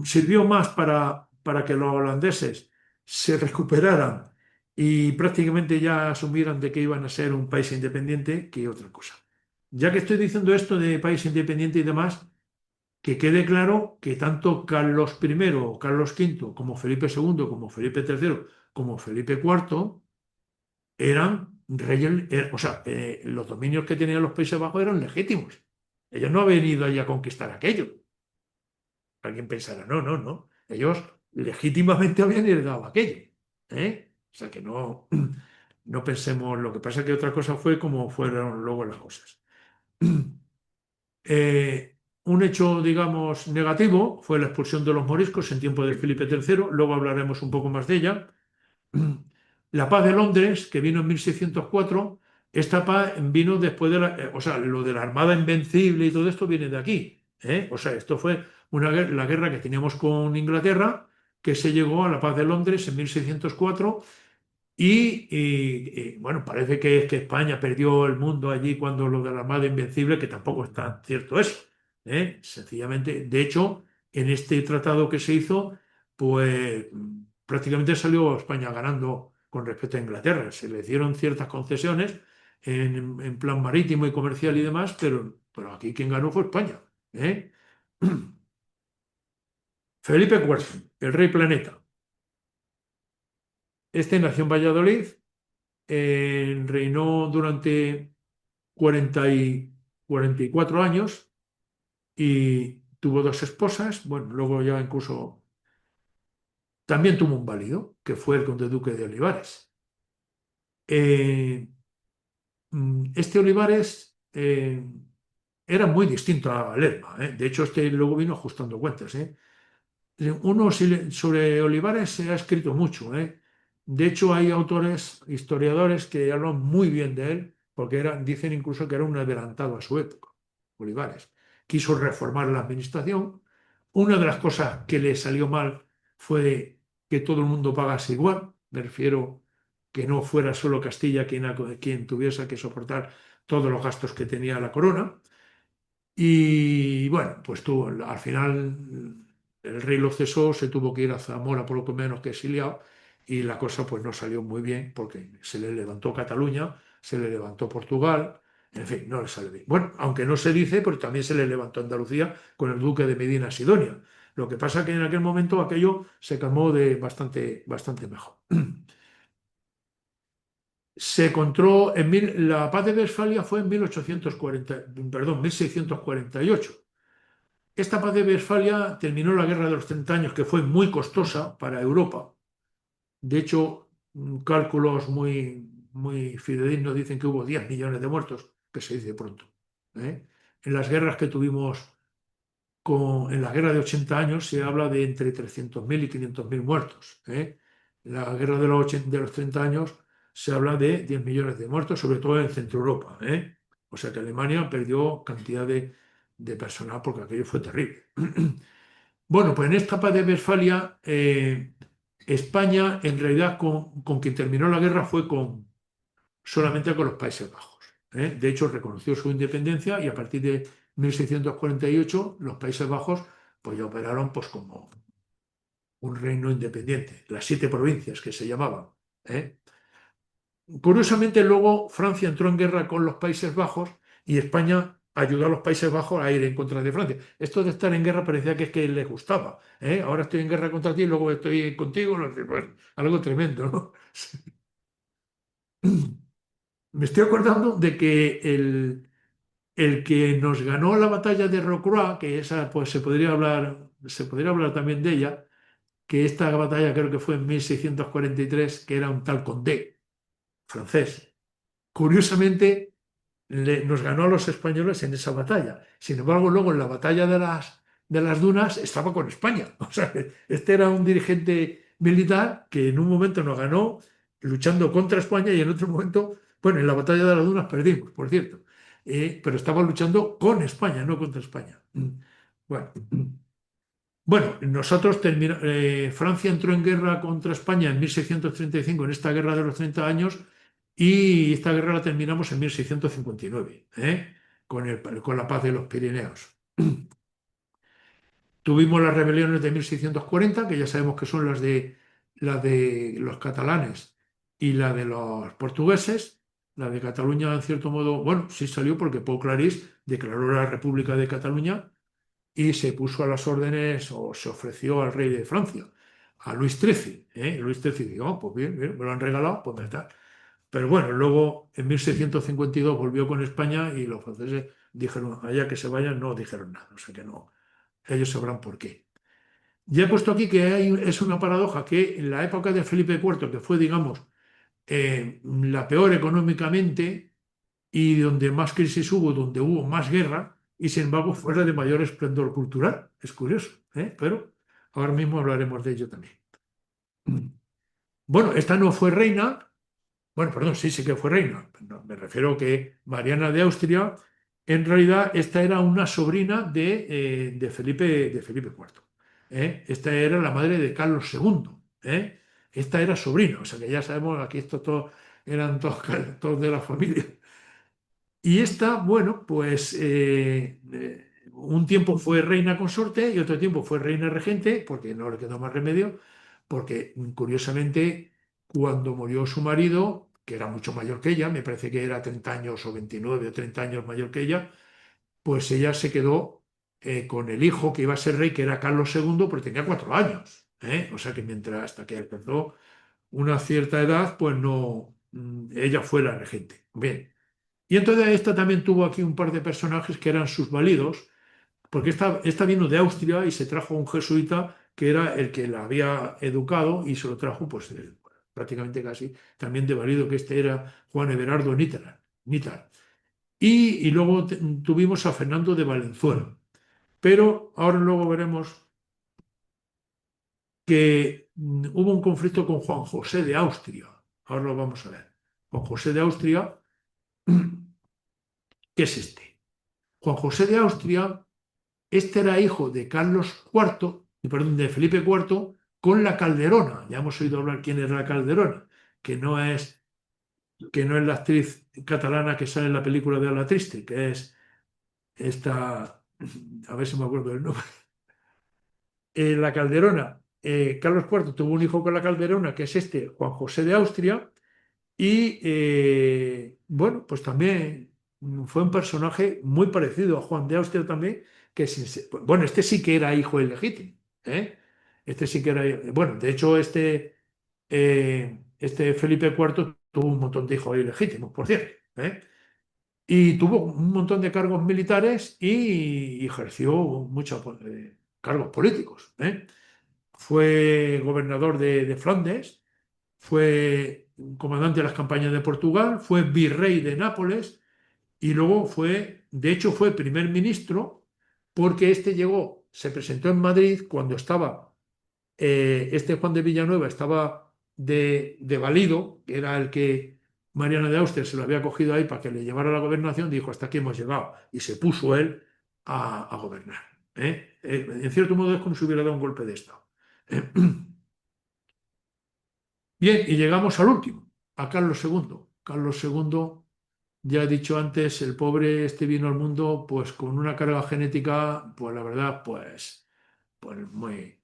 sirvió más para que los holandeses se recuperaran y prácticamente ya asumieran de que iban a ser un país independiente que otra cosa. Ya que estoy diciendo esto de país independiente y demás, que quede claro que tanto Carlos I, Carlos V, como Felipe II, como Felipe III, como Felipe IV eran reyes, o sea, los dominios que tenían los Países Bajos eran legítimos. Ellos no habían ido allí a conquistar aquello. Alguien pensará, no, no, no. Ellos legítimamente habían heredado aquello. O sea que no, no pensemos, lo que pasa es que otra cosa fue como fueron luego las cosas. Un hecho, digamos, negativo fue la expulsión de los moriscos en tiempo de Felipe III, luego hablaremos un poco más de ella. La paz de Londres, que vino en 1604, esta paz vino después de o sea, lo de la Armada Invencible y todo esto viene de aquí. O sea, esto fue la guerra que teníamos con Inglaterra, que se llegó a la paz de Londres en 1604 bueno, parece que es que España perdió el mundo allí cuando lo de la Armada Invencible, que tampoco es tan cierto eso. Sencillamente, de hecho, en este tratado que se hizo, pues prácticamente salió España ganando con respecto a Inglaterra. Se le dieron ciertas concesiones en plan marítimo y comercial y demás, pero aquí quien ganó fue España. Felipe IV, el rey planeta. Este nació en Valladolid, reinó durante 44 años y tuvo dos esposas. Bueno, luego ya incluso también tuvo un válido, que fue el conde duque de Olivares. Este Olivares era muy distinto a Lerma. De hecho, este luego vino ajustando cuentas. Sobre Olivares se ha escrito mucho. De hecho, hay autores, historiadores que hablan muy bien de él, porque dicen incluso que era un adelantado a su época, Olivares. Quiso reformar la administración. Una de las cosas que le salió mal fue que todo el mundo pagase igual. Me refiero que no fuera solo Castilla quien tuviese que soportar todos los gastos que tenía la corona. Y bueno, pues al final el rey lo cesó, se tuvo que ir a Zamora por lo que menos que exiliado y la cosa pues no salió muy bien porque se le levantó Cataluña, se le levantó Portugal, en fin, no le salió bien. Bueno, aunque no se dice, pero también se le levantó Andalucía con el duque de Medina Sidonia. Lo que pasa que en aquel momento aquello se calmó de bastante, bastante mejor. Se encontró la paz de Westfalia fue en 1648. Esta paz de Westfalia terminó la Guerra de los 30 años, que fue muy costosa para Europa. De hecho, cálculos muy fidedignos dicen que hubo 10 millones de muertos, que se dice pronto. En las guerras que tuvimos en la guerra de 80 años se habla de entre 300.000 y 500.000 muertos. La guerra de los 30 años se habla de 10 millones de muertos, sobre todo en Centro Europa. O sea que Alemania perdió cantidad de personal porque aquello fue terrible. Bueno, pues en esta paz de Westfalia, España en realidad con quien terminó la guerra fue solamente con los Países Bajos. De hecho, reconoció su independencia y a partir de 1648 los Países Bajos pues ya operaron pues como un reino independiente, las 7 provincias que se llamaban. Curiosamente luego Francia entró en guerra con los Países Bajos y España ayudó a los Países Bajos a ir en contra de Francia. Esto de estar en guerra parecía que es que les gustaba. ¿Eh? Ahora estoy en guerra contra ti, luego estoy contigo, no sé, pues, algo tremendo, ¿no? Me estoy acordando de que el que nos ganó la batalla de Rocroi, que esa pues se podría hablar también de ella, que esta batalla creo que fue en 1643, que era un tal Condé, francés. Curiosamente, nos ganó a los españoles en esa batalla. Sin embargo, luego en la batalla de las Dunas estaba con España. O sea, este era un dirigente militar que en un momento nos ganó luchando contra España y en otro momento, bueno, en la batalla de las Dunas perdimos, por cierto. Pero estaba luchando con España, no contra España. Bueno. Bueno, Francia entró en guerra contra España en 1635, en esta guerra de los 30 años, y esta guerra la terminamos en 1659, con la paz de los Pirineos. Tuvimos las rebeliones de 1640, que ya sabemos que son las de los catalanes y la de los portugueses. La de Cataluña, en cierto modo, bueno, sí salió porque Pau Clarís declaró la República de Cataluña y se puso a las órdenes o se ofreció al rey de Francia, a Luis XIII. Luis XIII dijo, "Oh, pues bien, bien, me lo han regalado, pues me está". Pero bueno, luego en 1652 volvió con España y los franceses dijeron, allá que se vayan, no dijeron nada, o sea que no, ellos sabrán por qué. Ya he puesto aquí que es una paradoja que en la época de Felipe IV, que fue, digamos, la peor económicamente, y donde más crisis hubo, donde hubo más guerra, y sin embargo fue la de mayor esplendor cultural. Es curioso, pero ahora mismo hablaremos de ello también. Bueno, esta no fue reina, bueno, perdón, sí, sí que fue reina. No, me refiero que Mariana de Austria, en realidad, esta era una sobrina de Felipe IV. Esta era la madre de Carlos II. Esta era sobrina, o sea que ya sabemos, aquí estos todos eran todos, todos de la familia. Y esta, bueno, pues un tiempo fue reina consorte y otro tiempo fue reina regente, porque no le quedó más remedio, porque curiosamente cuando murió su marido, que era mucho mayor que ella, me parece que era 30 años o 29 o 30 años mayor que ella, pues ella se quedó con el hijo que iba a ser rey, que era Carlos II, porque tenía 4 años. O sea que mientras hasta que alcanzó una cierta edad, pues no, ella fue la regente. Bien. Y entonces esta también tuvo aquí un par de personajes que eran sus validos, porque esta vino de Austria y se trajo a un jesuita que era el que la había educado y se lo trajo pues prácticamente casi también de valido, que este era Juan Everardo Nítar. Y luego tuvimos a Fernando de Valenzuela. Pero ahora luego veremos que hubo un conflicto con Juan José de Austria. Ahora lo vamos a ver. Juan José de Austria, ¿qué es este? Juan José de Austria, este era hijo de Carlos IV, perdón, de Felipe IV, con la Calderona. Ya hemos oído hablar quién era la Calderona, que no es, que no es la actriz catalana que sale en la película de La Triste, que es esta, a ver si me acuerdo del nombre. La Calderona, Carlos IV tuvo un hijo con la Calderona, que es este, Juan José de Austria, y bueno, pues también fue un personaje muy parecido a Juan de Austria también, que bueno, este sí que era hijo ilegítimo. ¿eh? Este sí que era, bueno, de hecho este Felipe IV tuvo un montón de hijos ilegítimos, por cierto. Y tuvo un montón de cargos militares y ejerció muchos cargos políticos. Fue gobernador de Flandes, fue comandante de las campañas de Portugal, fue virrey de Nápoles y luego de hecho fue primer ministro porque este llegó, se presentó en Madrid cuando estaba, este Juan de Villanueva estaba de valido, que era el que Mariana de Austria se lo había cogido ahí para que le llevara la gobernación, dijo, hasta aquí hemos llegado, y se puso él a gobernar. En cierto modo es como si hubiera dado un golpe de Estado. Bien, y llegamos al último, a Carlos II. Carlos II, ya he dicho antes, el pobre este vino al mundo pues con una carga genética, pues la verdad, pues muy...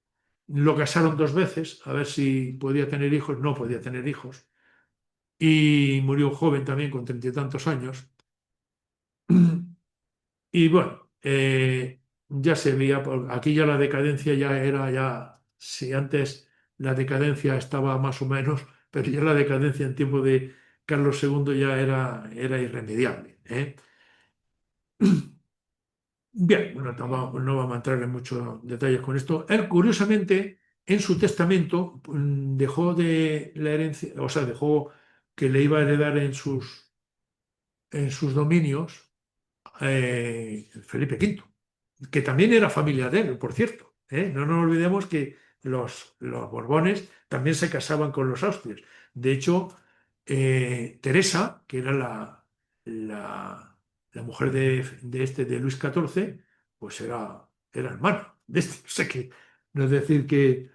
Lo casaron 2 veces, a ver si podía tener hijos, no podía tener hijos. Y murió joven también, con 30 y tantos años. Y bueno, ya se veía, aquí ya la decadencia ya era, ya, si antes la decadencia estaba más o menos, pero ya la decadencia en tiempo de Carlos II ya era irremediable, ¿eh? Bien, bueno, no vamos a entrar en muchos detalles con esto. Él, curiosamente, en su testamento dejó de la herencia, o sea, dejó que le iba a heredar en sus dominios Felipe V, que también era familia de él, por cierto, ¿eh? No nos olvidemos que los Borbones también se casaban con los Austrias. De hecho, Teresa, que era la mujer de Luis XIV, pues era hermana de este. O sea que, no es decir que...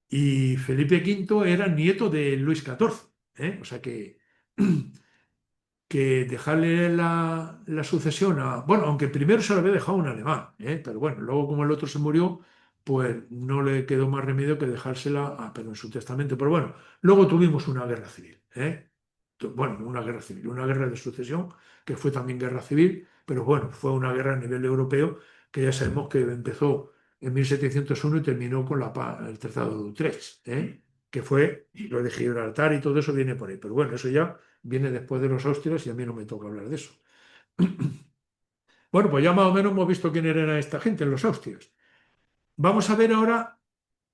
Y Felipe V era nieto de Luis XIV, ¿eh? O sea que dejarle la sucesión a... Bueno, aunque primero se lo había dejado a un alemán, ¿eh? Pero bueno, luego como el otro se murió, pues no le quedó más remedio que dejársela pero en su testamento. Pero bueno, luego tuvimos una guerra civil, ¿eh? Bueno, una guerra civil, una guerra de sucesión, que fue también guerra civil, pero bueno, fue una guerra a nivel europeo que ya sabemos que empezó en 1701 y terminó con el Tratado de Utrecht, ¿eh? Que fue lo de Gibraltar y todo eso viene por ahí. Pero bueno, eso ya viene después de los austrias y a mí no me toca hablar de eso. Bueno, pues ya más o menos hemos visto quién era esta gente, los austrias. Vamos a ver ahora,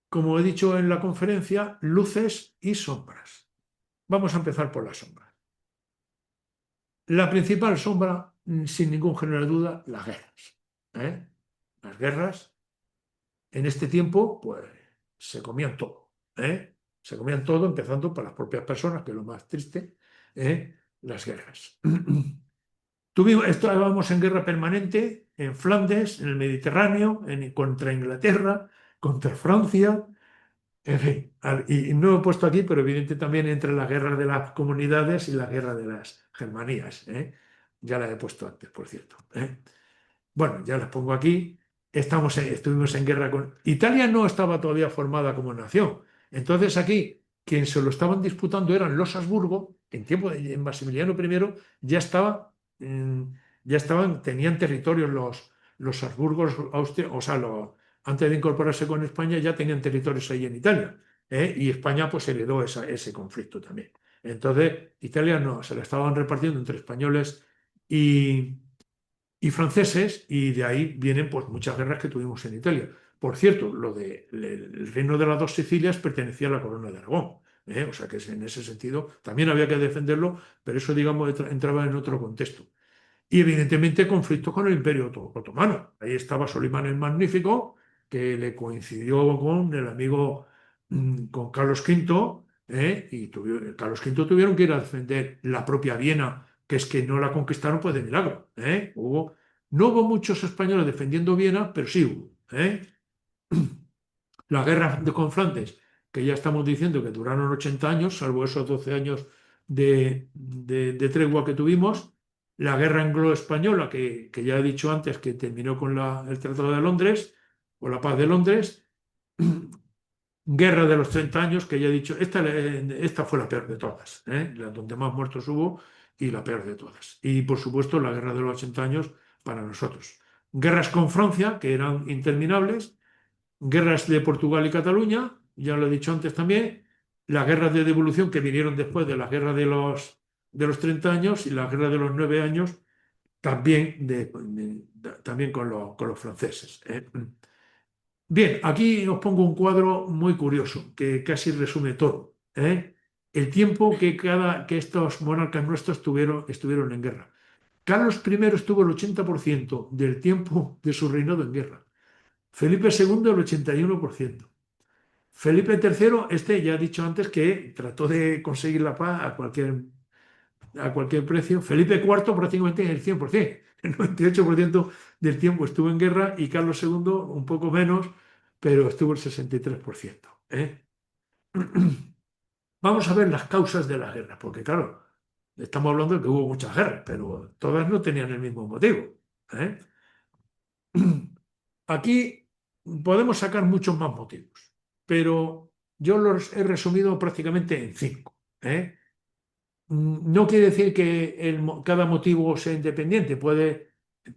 como he dicho en la conferencia, luces y sombras. Vamos a empezar por las sombras. La principal sombra, sin ningún género de duda, las guerras, ¿eh? Las guerras, en este tiempo, pues se comían todo, ¿eh? Se comían todo, empezando por las propias personas, que es lo más triste, ¿eh? Las guerras. Estábamos en guerra permanente en Flandes, en el Mediterráneo, contra Inglaterra, contra Francia, en fin. Y no he puesto aquí, pero evidente también entre la guerra de las comunidades y la guerra de las Germanías, ¿eh? Ya la he puesto antes, por cierto, ¿eh? Bueno, ya las pongo aquí. Estuvimos en guerra con... Italia no estaba todavía formada como nación. Entonces aquí, quien se lo estaban disputando eran los Habsburgo. En tiempo de Maximiliano I ya estaba, mm, ya estaban, tenían territorios los Habsburgos, Austria, o sea, antes de incorporarse con España ya tenían territorios ahí en Italia, ¿eh? Y España pues heredó ese conflicto también. Entonces, Italia no, se la estaban repartiendo entre españoles y franceses, y de ahí vienen pues muchas guerras que tuvimos en Italia. Por cierto, el reino de las dos Sicilias pertenecía a la corona de Aragón, ¿eh? O sea que en ese sentido también había que defenderlo, pero eso, digamos, entraba en otro contexto. Y evidentemente conflictos con el Imperio Otomano. Ahí estaba Solimán el Magnífico, que le coincidió con el amigo, con Carlos V, y Carlos V tuvieron que ir a defender la propia Viena, que es que no la conquistaron pues de milagro, ¿eh? No hubo muchos españoles defendiendo Viena, pero sí hubo, ¿eh? La guerra con Flandes, que ya estamos diciendo que duraron 80 años, salvo esos 12 años de tregua que tuvimos. La guerra anglo-española, que ya he dicho antes que terminó con el Tratado de Londres, o la Paz de Londres. Guerra de los 30 años, que ya he dicho, esta fue la peor de todas, ¿eh? La donde más muertos hubo y la peor de todas. Y por supuesto la guerra de los 80 años para nosotros. Guerras con Francia, que eran interminables. Guerras de Portugal y Cataluña, ya lo he dicho antes también. Las guerras de devolución que vinieron después de la guerra de los 30 años y la guerra de los 9 años, también, también con los franceses, ¿eh? Bien, aquí os pongo un cuadro muy curioso que casi resume todo, ¿eh? El tiempo que estos monarcas nuestros estuvieron en guerra. Carlos I estuvo el 80% del tiempo de su reinado en guerra. Felipe II el 81%. Felipe III, ya he dicho antes que trató de conseguir la paz a cualquier precio. Felipe IV prácticamente el 100%. El 98% del tiempo estuvo en guerra, y Carlos II un poco menos, pero estuvo el 63%, ¿eh? Vamos a ver las causas de la guerra, porque claro, estamos hablando de que hubo muchas guerras, pero todas no tenían el mismo motivo, ¿eh? Aquí podemos sacar muchos más motivos, pero yo los he resumido prácticamente en 5, ¿eh? No quiere decir que cada motivo sea independiente.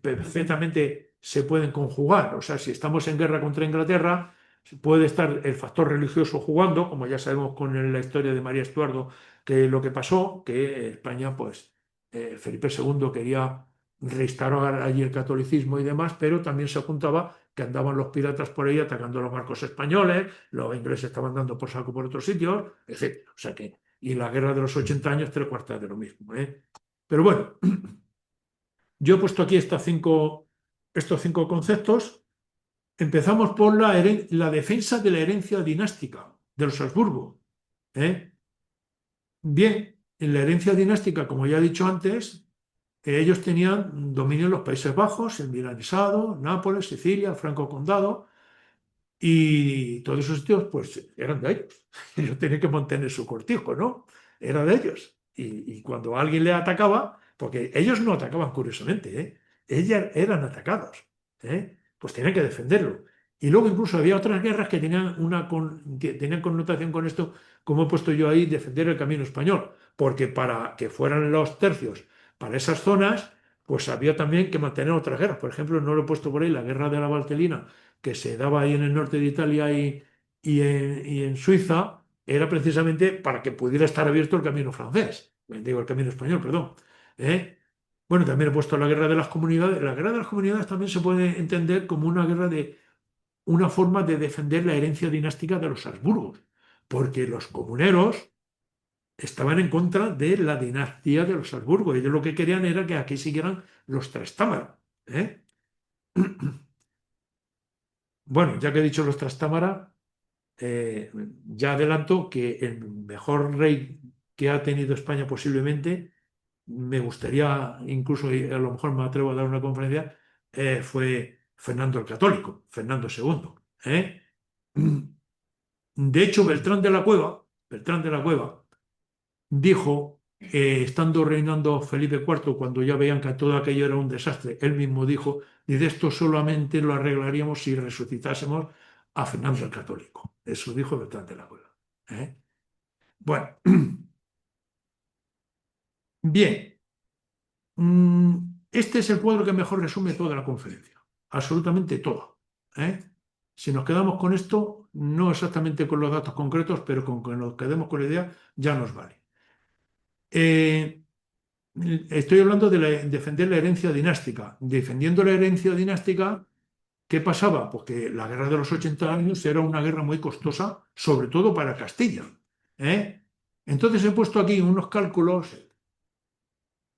perfectamente se pueden conjugar. O sea, si estamos en guerra contra Inglaterra, puede estar el factor religioso jugando, como ya sabemos con la historia de María Estuardo, que lo que pasó, que España, pues, Felipe II quería restaurar allí el catolicismo y demás, pero también se juntaba que andaban los piratas por ahí atacando los barcos españoles, los ingleses estaban dando por saco por otros sitios, etc. O sea que, y la guerra de los 80 años, tres cuartas de lo mismo, ¿eh? Pero bueno, yo he puesto aquí estos cinco conceptos. Empezamos por la defensa de la herencia dinástica de los Habsburgo, ¿eh? Bien, en la herencia dinástica, como ya he dicho antes, ellos tenían dominio en los Países Bajos, el Milanesado, Nápoles, Sicilia, el Franco Condado, y todos esos sitios, pues, eran de ellos. Ellos tenían que mantener su cortijo, ¿no? Era de ellos. Y cuando alguien le atacaba, porque ellos no atacaban curiosamente, ¿eh? Ellos eran atacados, ¿eh? Pues tenían que defenderlo. Y luego incluso había otras guerras que que tenían connotación con esto, como he puesto yo ahí, defender el camino español. Porque para que fueran los tercios para esas zonas, pues había también que mantener otras guerras. Por ejemplo, no lo he puesto por ahí, la guerra de la Valtelina, que se daba ahí en el norte de Italia y en Suiza, era precisamente para que pudiera estar abierto el camino francés, digo, el camino español, perdón. ¿Eh? Bueno, también he puesto la guerra de las comunidades. La guerra de las comunidades también se puede entender como una forma de defender la herencia dinástica de los Habsburgos, porque los comuneros estaban en contra de la dinastía de los Habsburgo. Ellos lo que querían era que aquí siguieran los Trastámara. ¿Eh? Bueno, ya que he dicho los Trastámara, ya adelanto que el mejor rey que ha tenido España posiblemente, me gustaría, incluso y a lo mejor me atrevo a dar una conferencia, fue Fernando el Católico, Fernando II. ¿Eh? De hecho, Beltrán de la Cueva dijo, estando reinando Felipe IV, cuando ya veían que todo aquello era un desastre, él mismo dijo, y de esto solamente lo arreglaríamos si resucitásemos a Fernando el Católico. Eso dijo Beltrán de la Cueva. ¿Eh? Bueno, bien. Este es el cuadro que mejor resume toda la conferencia, absolutamente toda. ¿Eh? Si nos quedamos con esto, no exactamente con los datos concretos, pero con que nos quedemos con la idea, ya nos vale. Estoy hablando de defender la herencia dinástica. Defendiendo la herencia dinástica, ¿qué pasaba? Pues que la guerra de los 80 años era una guerra muy costosa, sobre todo para Castilla. ¿Eh? Entonces he puesto aquí unos cálculos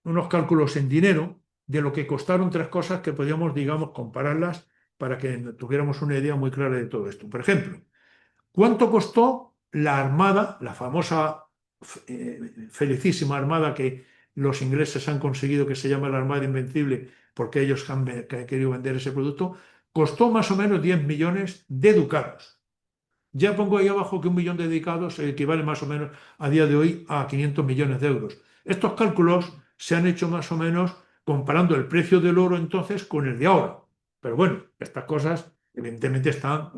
en dinero de lo que costaron tres cosas que podíamos, digamos, compararlas para que tuviéramos una idea muy clara de todo esto. Por ejemplo, ¿cuánto costó la armada, la famosa, felicísima armada que los ingleses han conseguido, que se llama la Armada Invencible, porque ellos han querido vender ese producto? Costó más o menos 10 millones de ducados. Ya pongo ahí abajo que 1 millón de ducados equivale más o menos a día de hoy a 500 millones de euros. Estos cálculos se han hecho más o menos comparando el precio del oro entonces con el de ahora. Pero bueno, estas cosas evidentemente están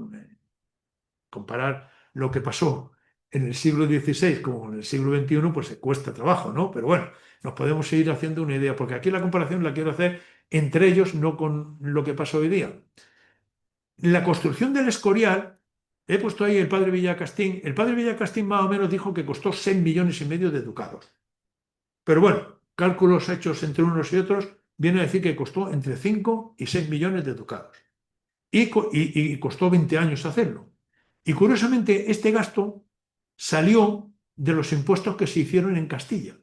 comparar lo que pasó en el siglo XVI como en el siglo XXI, pues se cuesta trabajo, ¿no? Pero bueno, nos podemos seguir haciendo una idea, porque aquí la comparación la quiero hacer entre ellos, no con lo que pasa hoy día. La construcción del Escorial, he puesto ahí el padre Villacastín. El padre Villacastín más o menos dijo que costó 6 millones y medio de ducados. Pero bueno, cálculos hechos entre unos y otros, viene a decir que costó entre 5 y 6 millones de ducados. Y costó 20 años hacerlo. Y curiosamente, este gasto salió de los impuestos que se hicieron en Castilla.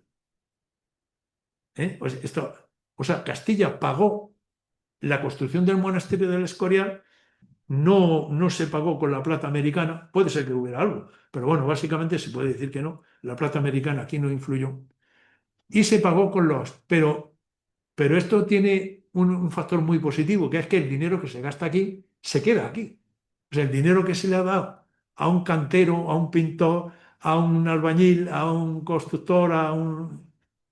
Pues o sea, Castilla pagó la construcción del monasterio del Escorial, no se pagó con la plata americana, puede ser que hubiera algo, pero bueno, básicamente se puede decir que no, la plata americana aquí no influyó. Y se pagó con pero esto tiene un factor muy positivo, que es que el dinero que se gasta aquí se queda aquí. O sea, el dinero que se le ha dado a un cantero, a un pintor, a un albañil, a un constructor,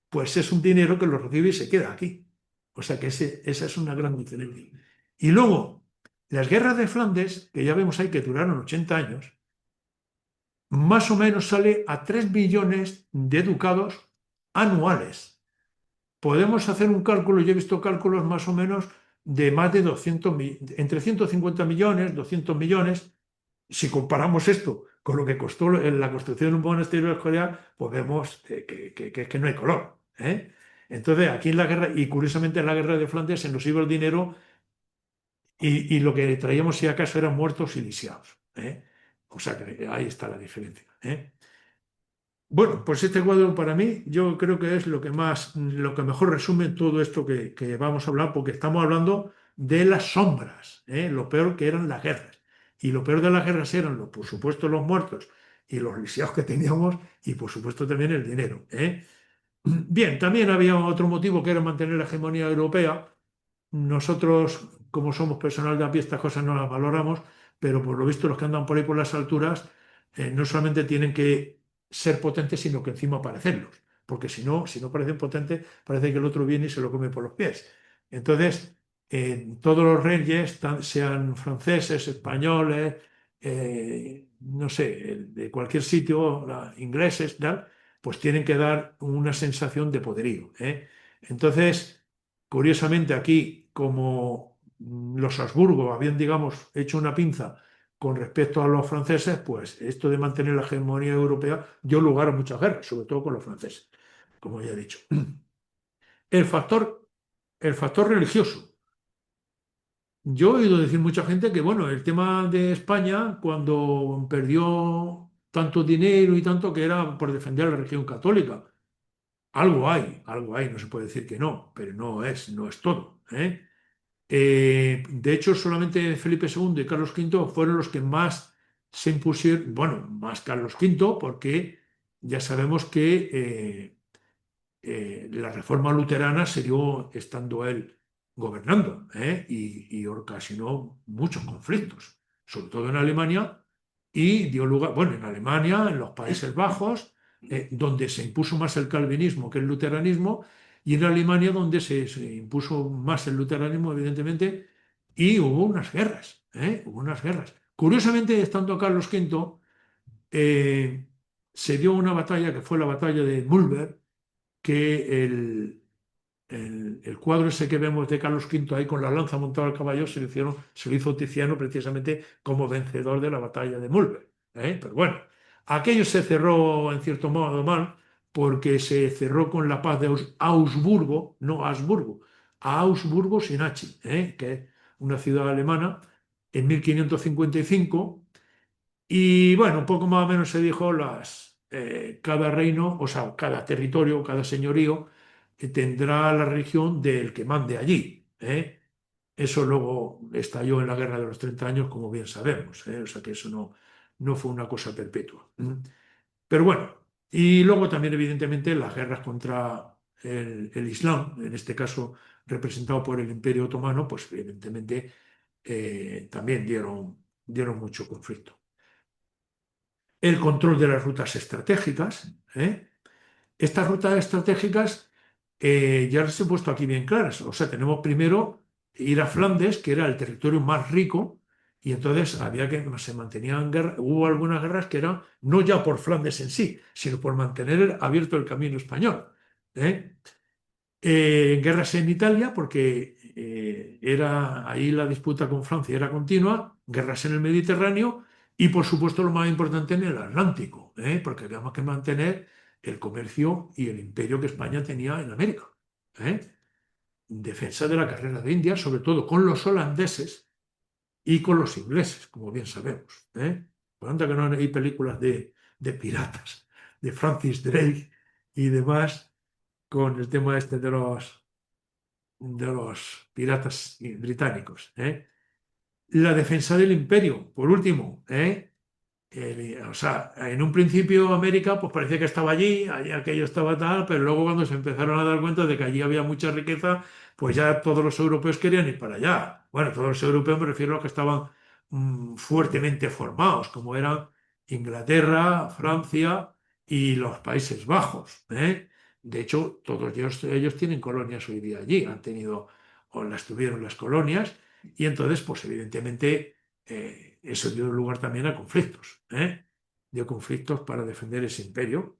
pues es un dinero que lo recibe y se queda aquí. O sea que esa es una gran diferencia. Y luego, las guerras de Flandes, que ya vemos ahí que duraron 80 años, más o menos sale a 3 millones de ducados anuales. podemos hacer un cálculo, yo he visto cálculos más o menos de más de 200, entre 150 millones, 200 millones. Si comparamos esto con lo que costó la construcción de un monasterio de Escorial, pues vemos que no hay color, ¿eh? Entonces, aquí en la guerra, y curiosamente en la guerra de Flandes, se nos iba el dinero y lo que traíamos, si acaso, eran muertos y lisiados, ¿eh? O sea que ahí está la diferencia, ¿eh? Bueno, pues este cuadro para mí yo creo que es lo que mejor resume todo esto que vamos a hablar, porque estamos hablando de las sombras, ¿eh? Lo peor que eran las guerras. Y lo peor de las guerras eran, por supuesto, los muertos y los lisiados que teníamos y, por supuesto, también el dinero, ¿eh? Bien, también había otro motivo que era mantener la hegemonía europea. Nosotros, como somos personal de a pie, estas cosas no las valoramos, pero por lo visto los que andan por ahí por las alturas no solamente tienen que ser potentes, sino que encima parecerlos. Porque si no parecen potentes, parece que el otro viene y se lo come por los pies. Entonces, todos los reyes, sean franceses, españoles, no sé, de cualquier sitio, ingleses, tal, pues tienen que dar una sensación de poderío, ¿eh? Entonces, curiosamente, aquí, como los Habsburgo habían, digamos, hecho una pinza con respecto a los franceses, pues esto de mantener la hegemonía europea dio lugar a muchas guerras, sobre todo con los franceses, como ya he dicho. El factor, el factor religioso. Yo he oído decir mucha gente que, bueno, el tema de España, cuando perdió tanto dinero y tanto, que era por defender a la religión católica. Algo hay, no se puede decir que no, pero no es todo, ¿eh? De hecho, solamente Felipe II y Carlos V fueron los que más se impusieron, bueno, más Carlos V, porque ya sabemos que la reforma luterana se dio estando él gobernando, ¿eh? Y ocasionó muchos conflictos, sobre todo en Alemania, y dio lugar, bueno, en Alemania, en los Países Bajos, donde se impuso más el calvinismo que el luteranismo, y en Alemania donde se impuso más el luteranismo, evidentemente, y hubo unas guerras, ¿eh? Hubo unas guerras. Curiosamente, estando Carlos V, eh, se dio una batalla que fue la batalla de Mulberg, que el cuadro ese que vemos de Carlos V ahí con la lanza montada al caballo se lo hizo Tiziano precisamente como vencedor de la batalla de Mulberg, ¿eh? Pero bueno, aquello se cerró en cierto modo mal porque se cerró con la paz de Augsburgo, no Habsburgo, a Augsburgo sin H, ¿eh? Que es una ciudad alemana, en 1555. Y bueno, un poco más o menos se dijo cada reino, o sea, cada territorio, cada señorío, tendrá la religión del que mande allí, ¿eh? Eso luego estalló en la Guerra de los 30 años, como bien sabemos, ¿eh? O sea que eso no fue una cosa perpetua. Pero bueno, y luego también evidentemente las guerras contra el Islam, en este caso representado por el Imperio Otomano, pues evidentemente también dieron mucho conflicto. El control de las rutas estratégicas, ¿eh? Estas rutas estratégicas ya las he puesto aquí bien claras. O sea, tenemos primero ir a Flandes, que era el territorio más rico, y entonces se mantenían guerras, hubo algunas guerras que eran no ya por Flandes en sí, sino por mantener abierto el camino español, ¿eh? Guerras en Italia, porque era ahí la disputa con Francia era continua, guerras en el Mediterráneo y, por supuesto, lo más importante en el Atlántico, porque habíamos que mantener el comercio y el imperio que España tenía en América, ¿eh? Defensa de la carrera de India, sobre todo con los holandeses y con los ingleses, como bien sabemos, ¿eh? Por anda que no hay películas de piratas, de Francis Drake y demás, con el tema este de los piratas británicos, ¿eh? La defensa del imperio, por último, ¿eh? O sea, en un principio América pues parecía que estaba allí aquello estaba tal, pero luego cuando se empezaron a dar cuenta de que allí había mucha riqueza, pues ya todos los europeos querían ir para allá. Bueno, todos los europeos me refiero a los que estaban fuertemente formados, como eran Inglaterra, Francia y los Países Bajos, ¿eh? De hecho, todos ellos tienen colonias hoy día allí, han tenido o las tuvieron las colonias, y entonces, pues evidentemente eso dio lugar también a conflictos, ¿eh? Dio conflictos para defender ese imperio.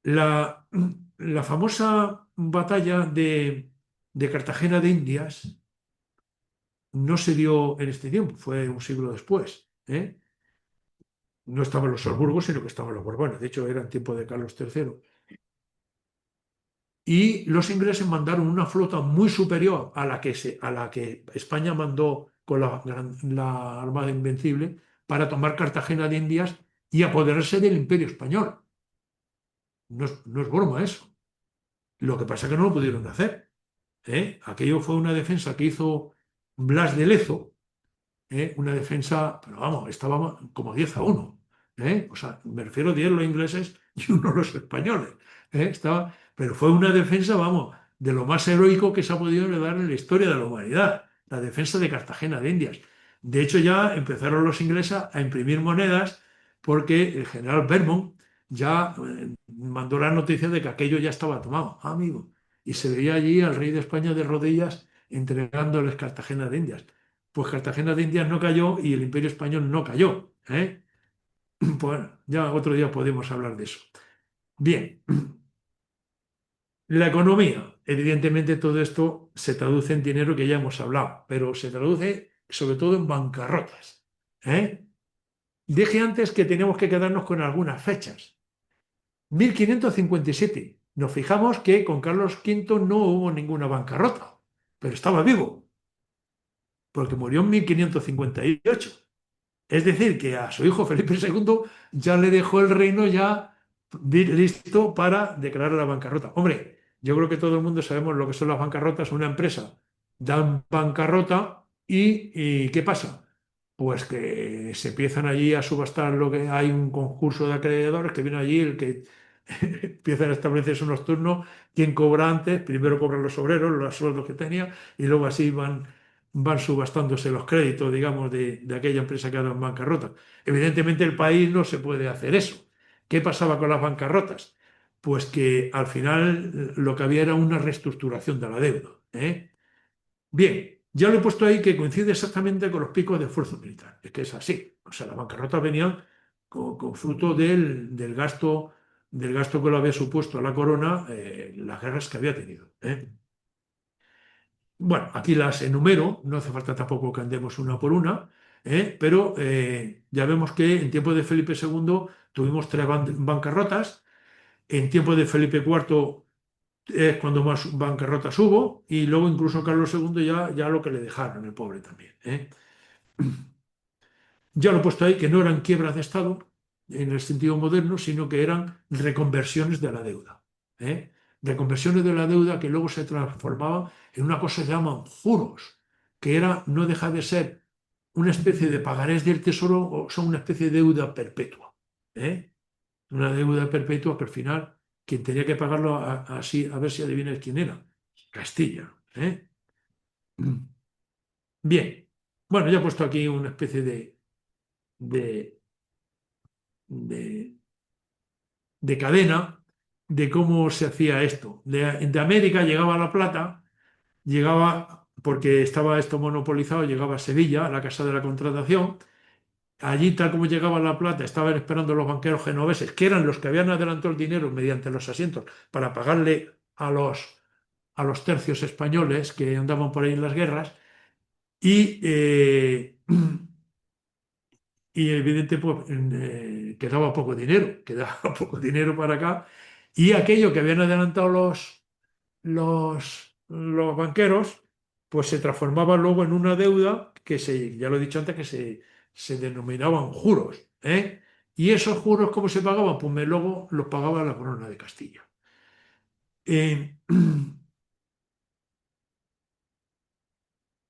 La, la famosa batalla de Cartagena de Indias no se dio en este tiempo, fue un siglo después, ¿eh? No estaban los Habsburgos, sino que estaban los Borbones. De hecho, era en tiempo de Carlos III. Y los ingleses mandaron una flota muy superior a la que España mandó con la Armada Invencible para tomar Cartagena de Indias y apoderarse del Imperio Español. No es broma eso. Lo que pasa es que no lo pudieron hacer, ¿eh? Aquello fue una defensa que hizo Blas de Lezo, una defensa, pero vamos, estaba como 10-1, ¿eh? O sea, me refiero a 10 los ingleses y uno los españoles, ¿eh? Pero fue una defensa, vamos, de lo más heroico que se ha podido dar en la historia de la humanidad, la defensa de Cartagena de Indias. De hecho, ya empezaron los ingleses a imprimir monedas porque el general Vermont ya mandó la noticia de que aquello ya estaba tomado, amigo. Y se veía allí al rey de España de rodillas entregándoles Cartagena de Indias. Pues Cartagena de Indias no cayó y el Imperio Español no cayó, ¿eh? Pues ya otro día podemos hablar de eso. Bien, la economía. Evidentemente todo esto se traduce en dinero que ya hemos hablado, pero se traduce sobre todo en bancarrotas, ¿eh? Dije antes que tenemos que quedarnos con algunas fechas. 1557. Nos fijamos que con Carlos V no hubo ninguna bancarrota, pero estaba vivo, porque murió en 1558. Es decir, que a su hijo Felipe II ya le dejó el reino ya listo para declarar la bancarrota. Hombre, yo creo que todo el mundo sabemos lo que son las bancarrotas. Una empresa da bancarrota y ¿qué pasa? Pues que se empiezan allí a subastar lo que hay un concurso de acreedores que viene allí, el que empiezan a establecerse unos turnos, quién cobra antes, primero cobran los obreros, los sueldos que tenía, y luego así van subastándose los créditos, digamos, de aquella empresa que ha dado en bancarrota. Evidentemente el país no se puede hacer eso. ¿Qué pasaba con las bancarrotas? Pues que al final lo que había era una reestructuración de la deuda, ¿eh? Bien, ya lo he puesto ahí que coincide exactamente con los picos de esfuerzo militar. Es que es así. O sea, las bancarrotas venían con fruto del gasto que lo había supuesto a la corona las guerras que había tenido, ¿eh? Bueno, aquí las enumero, no hace falta tampoco que andemos una por una, pero ya vemos que en tiempo de Felipe II tuvimos tres bancarrotas, en tiempo de Felipe IV es cuando más bancarrotas hubo, y luego incluso Carlos II ya lo que le dejaron, el pobre también, ¿eh? Ya lo he puesto ahí, que no eran quiebras de Estado en el sentido moderno, sino que eran reconversiones de la deuda, ¿eh? Reconversiones de la deuda que luego se transformaban en una cosa que llaman juros, que era, no deja de ser una especie de pagarés del tesoro o son una especie de deuda perpetua, ¿eh? Una deuda perpetua que al final quien tenía que pagarlo así, a ver si adivinas quién era. Castilla, ¿eh? Bien, bueno, ya he puesto aquí una especie de, de, de cadena de cómo se hacía esto. De América llegaba la plata, llegaba, porque estaba esto monopolizado, llegaba a Sevilla, a la Casa de la Contratación. Allí, tal como llegaba la plata, estaban esperando los banqueros genoveses, que eran los que habían adelantado el dinero mediante los asientos para pagarle a los tercios españoles que andaban por ahí en las guerras. Y y evidente, pues, quedaba poco dinero, quedaba poco dinero para acá. Y aquello que habían adelantado los banqueros, pues se transformaba luego en una deuda que ya lo he dicho antes, que se denominaban juros, ¿eh? Y esos juros, ¿cómo se pagaban? Pues luego los pagaba la corona de Castilla. Eh,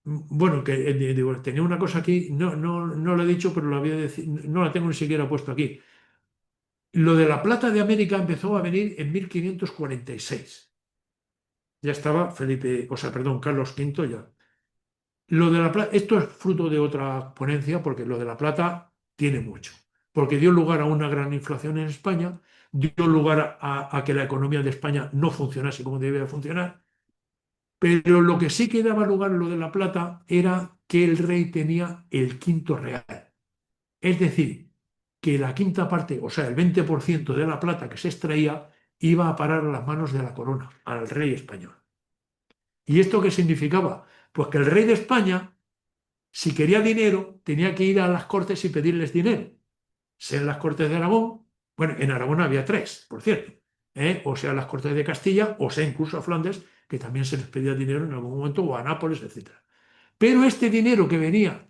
bueno, que digo, tenía una cosa aquí, no lo he dicho, pero lo había no la tengo ni siquiera puesto aquí. Lo de la plata de América empezó a venir en 1546. Ya estaba Felipe, o sea, perdón, Carlos V ya. Lo de la plata, esto es fruto de otra ponencia, porque lo de la plata tiene mucho. Porque dio lugar a una gran inflación en España, dio lugar a que la economía de España no funcionase como debía funcionar. Pero lo que sí que daba lugar a lo de la plata era que el rey tenía el quinto real. Es decir, que la quinta parte, o sea, el 20% de la plata que se extraía, iba a parar a las manos de la corona, al rey español. ¿Y esto qué significaba? Pues que el rey de España, si quería dinero, tenía que ir a las cortes y pedirles dinero. Sea en las cortes de Aragón, bueno, en Aragón había tres, por cierto, o sea, las cortes de Castilla, o sea, incluso a Flandes, que también se les pedía dinero en algún momento, o a Nápoles, etcétera. Pero este dinero que venía,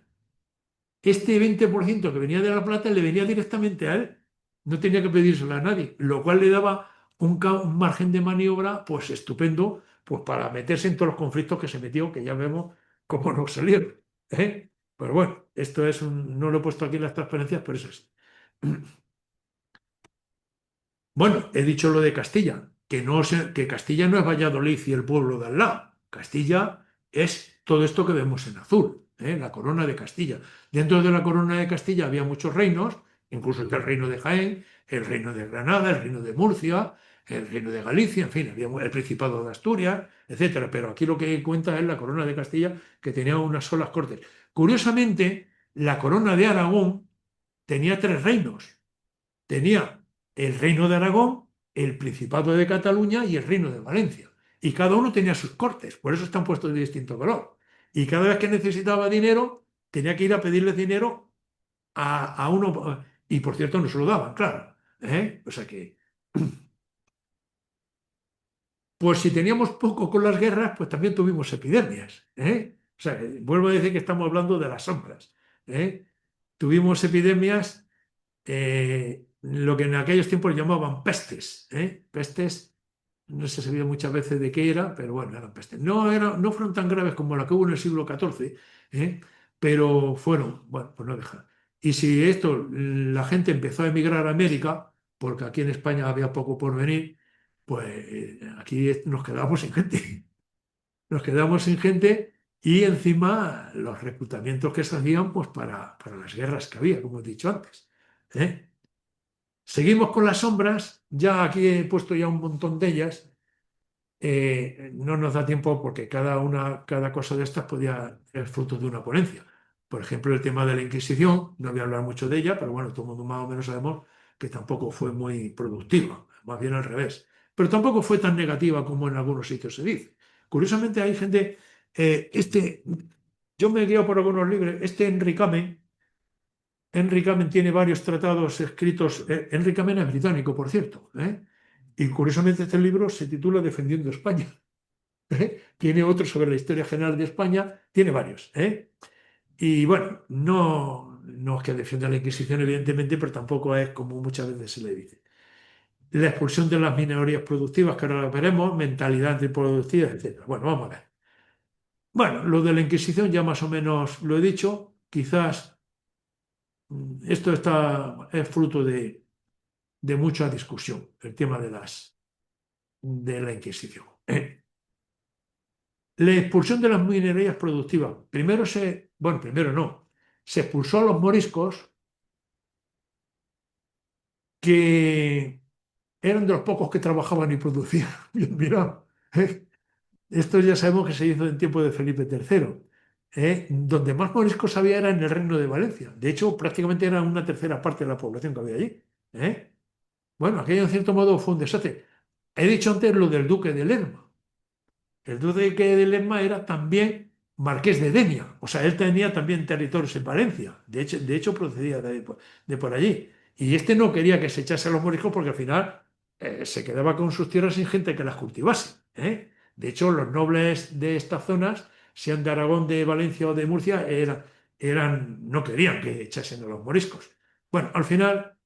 este 20% que venía de La Plata, le venía directamente a él. No tenía que pedírselo a nadie, lo cual le daba un margen de maniobra pues estupendo pues, para meterse en todos los conflictos que se metió, que ya vemos cómo no salieron. ¿Eh? Pues bueno, esto es no lo he puesto aquí en las transparencias, pero eso es. Bueno, he dicho lo de Castilla, que Castilla no es Valladolid y el pueblo de al lado. Castilla es todo esto que vemos en azul, la corona de Castilla. Dentro de la corona de Castilla había muchos reinos, incluso el reino de Jaén, el reino de Granada, el reino de Murcia, el reino de Galicia, en fin, había el Principado de Asturias, etcétera. Pero aquí lo que cuenta es la corona de Castilla, que tenía unas solas cortes. Curiosamente, la corona de Aragón tenía tres reinos. Tenía el reino de Aragón, el Principado de Cataluña y el reino de Valencia. Y cada uno tenía sus cortes, por eso están puestos de distinto color. Y cada vez que necesitaba dinero, tenía que ir a pedirles dinero a uno. Y por cierto, no se lo daban, claro. O sea que, pues si teníamos poco con las guerras, pues también tuvimos epidemias. O sea, vuelvo a decir que estamos hablando de las sombras. Tuvimos epidemias lo que en aquellos tiempos llamaban pestes. Pestes, no se sabía muchas veces de qué era, pero bueno, eran pestes. No fueron tan graves como la que hubo en el siglo XIV, pero fueron, bueno, pues no deja. Y si esto, la gente empezó a emigrar a América, porque aquí en España había poco por venir, pues aquí nos quedamos sin gente. Nos quedamos sin gente y encima los reclutamientos que se hacían pues, para las guerras que había, como he dicho antes. ¿eh? Seguimos con las sombras, ya aquí he puesto ya un montón de ellas. No nos da tiempo porque cada cosa de estas podía ser fruto de una ponencia. Por ejemplo, el tema de la Inquisición, no voy a hablar mucho de ella, pero bueno, todo el mundo más o menos sabemos que tampoco fue muy productiva, más bien al revés. Pero tampoco fue tan negativa como en algunos sitios se dice. Curiosamente hay gente, yo me he guiado por algunos libros, Henry Kamen tiene varios tratados escritos. Henry Kamen es británico, por cierto. Y curiosamente este libro se titula Defendiendo España. Tiene otro sobre la historia general de España. Tiene varios. Y bueno, no es que defienda la Inquisición, evidentemente, pero tampoco es como muchas veces se le dice. La expulsión de las minorías productivas, que ahora lo veremos, mentalidad antiproductiva, etc. Bueno, vamos a ver. Bueno, lo de la Inquisición ya más o menos lo he dicho. Quizás esto es fruto de mucha discusión, el tema de la Inquisición. La expulsión de las minerías productivas. Primero no, se expulsó a los moriscos que eran de los pocos que trabajaban y producían. Bien mirado. Esto ya sabemos que se hizo en tiempo de Felipe III. Donde más moriscos había era en el Reino de Valencia. De hecho, prácticamente era una tercera parte de la población que había allí. Bueno, aquello en cierto modo fue un desastre. He dicho antes lo del duque de Lerma. El duque de Lerma era también marqués de Denia, o sea, él tenía también territorios en Valencia, de hecho procedía de por allí. Y este no quería que se echase a los moriscos porque al final se quedaba con sus tierras sin gente que las cultivase. De hecho, los nobles de estas zonas, sean de Aragón, de Valencia o de Murcia, no querían que echasen a los moriscos. Bueno, al final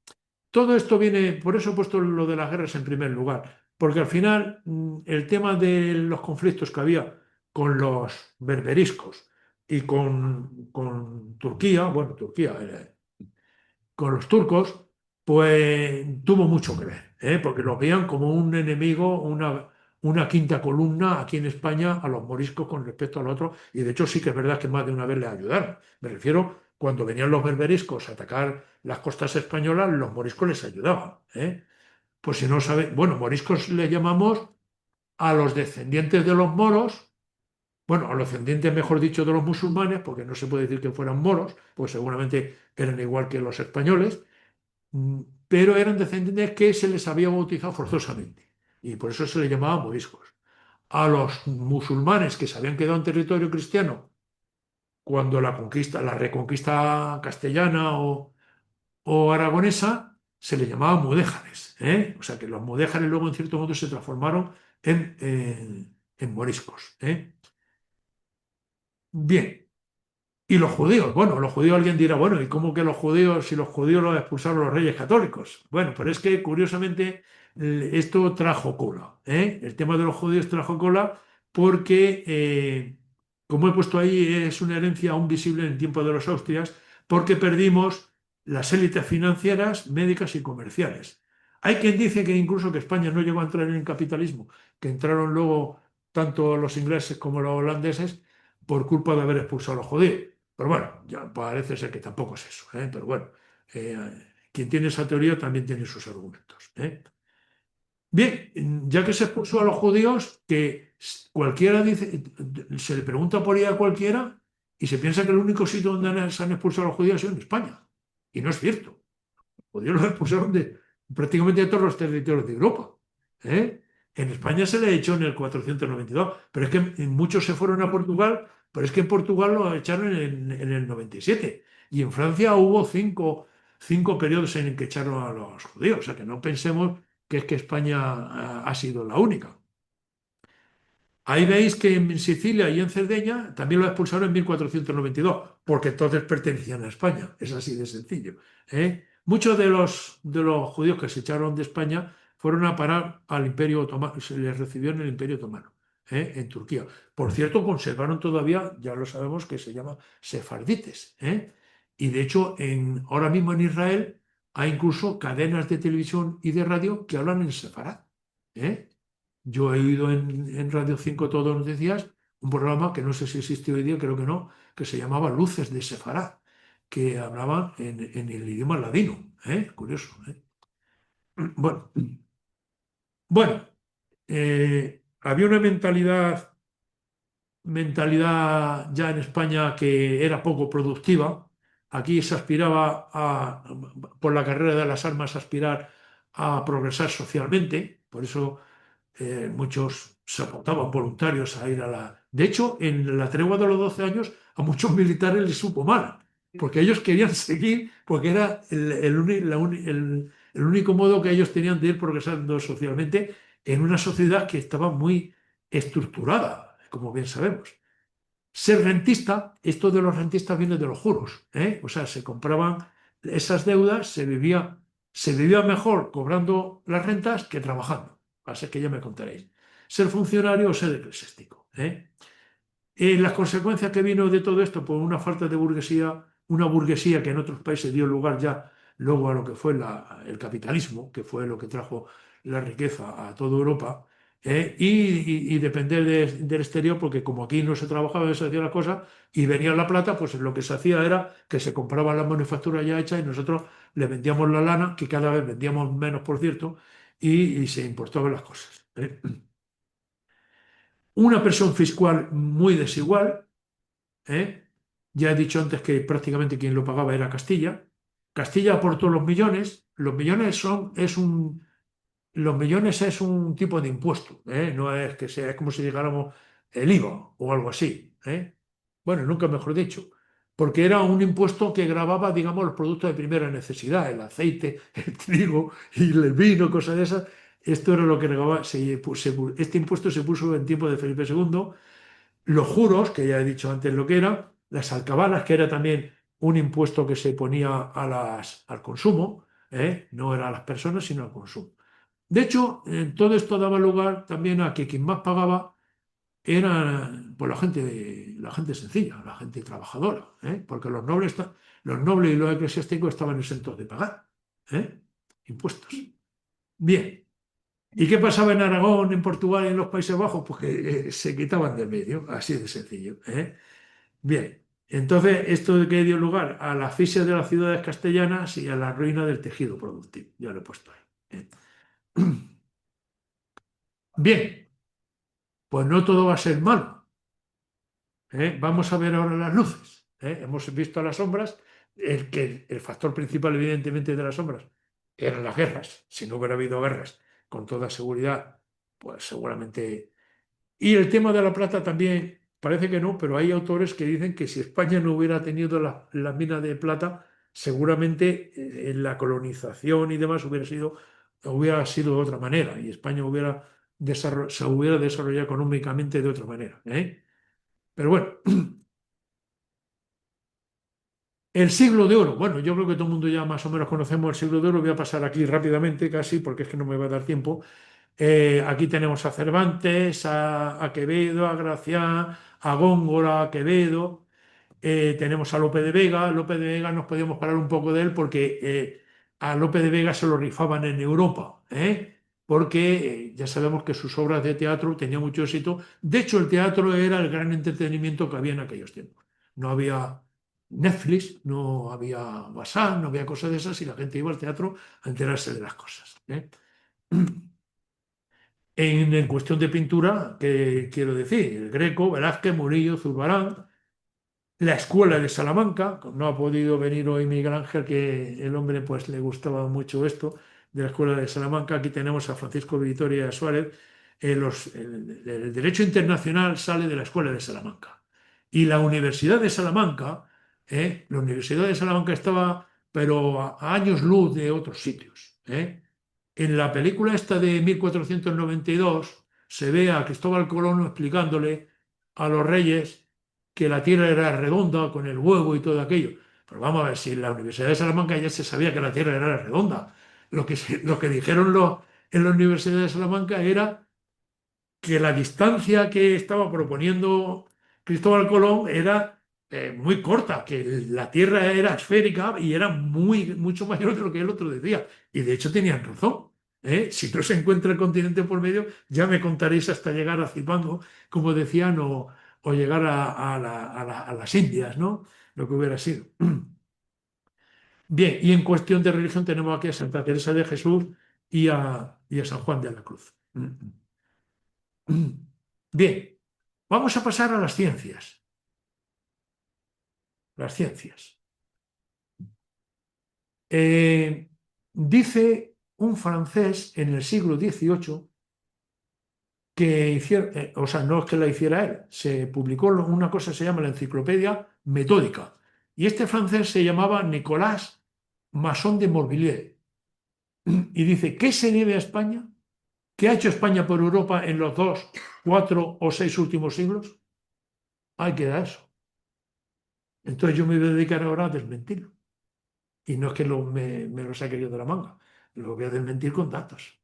todo esto viene, por eso he puesto lo de las guerras en primer lugar, porque al final el tema de los conflictos que había con los berberiscos y con Turquía, bueno, Turquía, con los turcos, pues tuvo mucho que ver, porque los veían como un enemigo, una quinta columna aquí en España a los moriscos con respecto al otro, y de hecho sí que es verdad que más de una vez les ayudaron. Me refiero, cuando venían los berberiscos a atacar las costas españolas, los moriscos les ayudaban. Pues si no saben, bueno, moriscos les llamamos a los descendientes de los moros, bueno, a los descendientes, mejor dicho, de los musulmanes, porque no se puede decir que fueran moros, pues seguramente eran igual que los españoles, pero eran descendientes que se les había bautizado forzosamente. y por eso se le llamaba moriscos. A los musulmanes que se habían quedado en territorio cristiano cuando la reconquista castellana o aragonesa, se le llamaba mudéjares, ¿eh? O sea que los mudéjares luego en cierto modo se transformaron en moriscos, ¿eh? Bien. Y los judíos, bueno, los judíos alguien dirá, bueno, ¿y cómo que los judíos, si los judíos los expulsaron los reyes católicos? Bueno, pero es que curiosamente esto trajo cola, ¿eh? El tema de los judíos trajo cola porque, como he puesto ahí, es una herencia aún visible en el tiempo de los Austrias, porque perdimos las élites financieras, médicas y comerciales. Hay quien dice que incluso que España no llegó a entrar en el capitalismo, que entraron luego tanto los ingleses como los holandeses por culpa de haber expulsado a los judíos. Pero bueno, ya parece ser que tampoco es eso, ¿eh? Pero bueno, quien tiene esa teoría también tiene sus argumentos, ¿eh? Bien, ya que se expulsó a los judíos, que cualquiera dice, se le pregunta por ella a cualquiera y se piensa que el único sitio donde se han expulsado a los judíos ha sido en España. Y no es cierto. Los judíos los expulsaron de prácticamente de todos los territorios de Europa, ¿eh? En España se le echó en el 492, pero es que muchos se fueron a Portugal, pero es que en Portugal lo echaron en el 97. Y en Francia hubo cinco periodos en que echaron a los judíos. O sea que no pensemos que es que España ha sido la única. Ahí veis que en Sicilia y en Cerdeña también lo expulsaron en 1492, porque entonces pertenecían a España. Es así de sencillo, ¿eh? Muchos de los judíos que se echaron de España fueron a parar al Imperio Otomano, se les recibió en el Imperio Otomano, en Turquía. Por cierto, conservaron todavía, ya lo sabemos, que se llama sefardites, ¿eh? Y de hecho, ahora mismo en Israel hay incluso cadenas de televisión y de radio que hablan en sefarad, ¿eh? Yo he oído en Radio 5 todos los días un programa que no sé si existe hoy día, creo que no, que se llamaba Luces de Sefarad, que hablaban en el idioma ladino, ¿eh? Curioso, ¿eh? Bueno, bueno, había una mentalidad ya en España que era poco productiva. Aquí se aspiraba por la carrera de las armas, aspirar a progresar socialmente, por eso muchos se apuntaban voluntarios a ir a la... De hecho, en la tregua de los 12 años a muchos militares les supo mal, porque ellos querían seguir, porque era el único modo que ellos tenían de ir progresando socialmente en una sociedad que estaba muy estructurada, como bien sabemos. Ser rentista, esto de los rentistas viene de los juros, ¿eh? O sea, se compraban esas deudas, se vivía mejor cobrando las rentas que trabajando. Así que ya me contaréis. Ser funcionario o ser eclesiástico, ¿eh? Las consecuencias que vino de todo esto, por una falta de burguesía, una burguesía que en otros países dio lugar ya luego a lo que fue el capitalismo, que fue lo que trajo la riqueza a toda Europa, y depender del exterior, porque como aquí no se trabajaba, se hacía la cosa, y venía la plata, pues lo que se hacía era que se compraban las manufacturas ya hechas y nosotros le vendíamos la lana, que cada vez vendíamos menos, por cierto, y se importaban las cosas, ¿eh? Una presión fiscal muy desigual, ¿eh? Ya he dicho antes que prácticamente quien lo pagaba era Castilla. Castilla aportó los millones. Los millones es un tipo de impuesto, ¿eh? No es que sea, es como si dijéramos el IVA o algo así, ¿eh? Bueno, nunca mejor dicho, porque era un impuesto que gravaba, digamos, los productos de primera necesidad, el aceite, el trigo y el vino, cosas de esas. Esto era lo que gravaba. Este impuesto se puso en tiempo de Felipe II. Los juros, que ya he dicho antes lo que era, las alcabalas, que era también un impuesto que se ponía al consumo, ¿eh? No era a las personas, sino al consumo. De hecho, todo esto daba lugar también a que quien más pagaba era pues, la gente sencilla, la gente trabajadora, ¿eh? Porque los nobles y los eclesiásticos estaban exentos de pagar, ¿eh? Impuestos. Bien. ¿Y qué pasaba en Aragón, en Portugal y en los Países Bajos? Pues que se quitaban del medio, así de sencillo, ¿eh? Bien, entonces esto que dio lugar a la asfixia de las ciudades castellanas y a la ruina del tejido productivo. Ya lo he puesto ahí, ¿eh? Bien, pues no todo va a ser malo, ¿eh? Vamos a ver ahora las luces, ¿eh? Hemos visto las sombras, el factor principal evidentemente de las sombras eran las guerras. Si no hubiera habido guerras, con toda seguridad pues seguramente. Y el tema de la plata también, parece que no, pero hay autores que dicen que si España no hubiera tenido la mina de plata, seguramente en la colonización y demás hubiera sido de otra manera y España se hubiera desarrollado económicamente de otra manera, ¿eh? Pero bueno, el siglo de oro. Bueno, yo creo que todo el mundo ya más o menos conocemos el siglo de oro. Voy a pasar aquí rápidamente casi porque es que no me va a dar tiempo. Aquí tenemos a Cervantes, a Quevedo, a Gracián, a Góngora, a Quevedo. Tenemos a Lope de Vega. Lope de Vega nos podíamos parar un poco de él porque a Lope de Vega se lo rifaban en Europa, porque ya sabemos que sus obras de teatro tenían mucho éxito. De hecho, el teatro era el gran entretenimiento que había en aquellos tiempos. No había Netflix, no había WhatsApp, no había cosas de esas y la gente iba al teatro a enterarse de las cosas. En cuestión de pintura, ¿qué quiero decir? El Greco, Velázquez, Murillo, Zurbarán, la Escuela de Salamanca. No ha podido venir hoy Miguel Ángel, que el hombre pues le gustaba mucho esto de la Escuela de Salamanca. Aquí tenemos a Francisco Vitoria Suárez. El derecho internacional sale de la Escuela de Salamanca. Y la Universidad de Salamanca estaba, pero a años luz de otros sitios. En la película esta de 1492 se ve a Cristóbal Colón explicándole a los reyes que la Tierra era redonda con el huevo y todo aquello. Pero vamos a ver, si en la Universidad de Salamanca ya se sabía que la Tierra era redonda. Lo que dijeron en la Universidad de Salamanca era que la distancia que estaba proponiendo Cristóbal Colón era muy corta, que la Tierra era esférica y era mucho mayor de lo que el otro decía. Y de hecho tenían razón. Si no se encuentra el continente por medio, ya me contaréis hasta llegar a Zipango, como decían, o llegar a las Indias, ¿no? Lo que hubiera sido. Bien, y en cuestión de religión tenemos aquí a Santa Teresa de Jesús y a San Juan de la Cruz. Bien, vamos a pasar a las ciencias. Las ciencias. Dice un francés en el siglo XVIII que hiciera, o sea, no es que la hiciera él, se publicó una cosa que se llama la Enciclopedia Metódica. Y este francés se llamaba Nicolas Masson de Morvilliers. Y dice, ¿qué se debe a España? ¿Qué ha hecho España por Europa en los 2, 4 o 6 últimos siglos? Ahí queda eso. Entonces yo me voy a dedicar ahora a desmentirlo. Y no es que me lo saque yo de la manga, lo voy a desmentir con datos.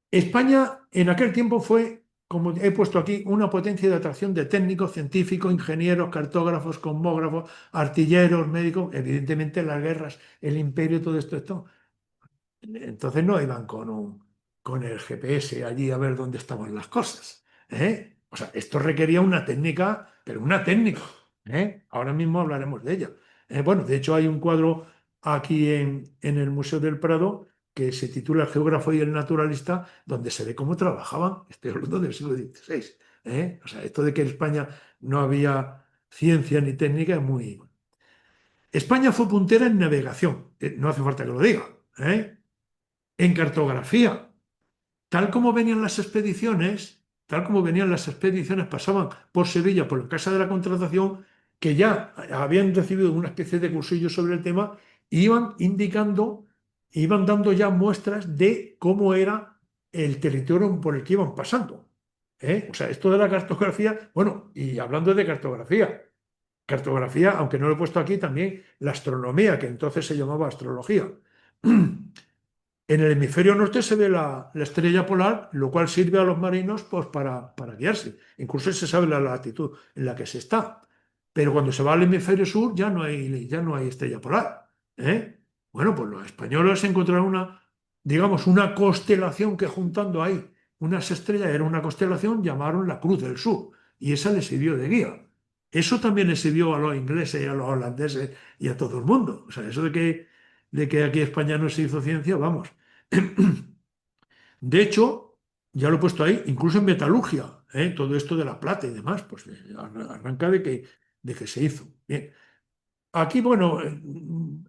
España en aquel tiempo fue, como he puesto aquí, una potencia de atracción de técnicos, científicos, ingenieros, cartógrafos, cosmógrafos, artilleros, médicos, evidentemente las guerras, el imperio, todo esto. Entonces no iban con el GPS allí a ver dónde estaban las cosas. O sea, esto requería una técnica, pero una técnica. Ahora mismo hablaremos de ella. Bueno, de hecho hay un cuadro aquí en el Museo del Prado que se titula El geógrafo y el naturalista, donde se ve cómo trabajaban. Estoy hablando del siglo XVI. O sea, esto de que en España no había ciencia ni técnica es muy... España fue puntera en navegación, no hace falta que lo diga. En cartografía, tal como venían las expediciones, pasaban por Sevilla, por la Casa de la Contratación, que ya habían recibido una especie de cursillo sobre el tema, e iban indicando, iban dando ya muestras de cómo era el territorio por el que iban pasando. O sea, esto de la cartografía, bueno, y hablando de cartografía, aunque no lo he puesto aquí, también la astronomía, que entonces se llamaba astrología. En el hemisferio norte se ve la estrella polar, lo cual sirve a los marinos pues, para guiarse. Incluso se sabe la latitud en la que se está. Pero cuando se va al hemisferio sur ya no hay estrella polar. Bueno, pues los españoles encontraron digamos, una constelación que juntando ahí unas estrellas, era una constelación, llamaron la Cruz del Sur. Y esa les sirvió de guía. Eso también les sirvió a los ingleses y a los holandeses y a todo el mundo. O sea, eso de que aquí en España no se hizo ciencia, vamos. De hecho, ya lo he puesto ahí, incluso en metalurgia, todo esto de la plata y demás, pues arranca de que se hizo. Bien. Aquí, bueno,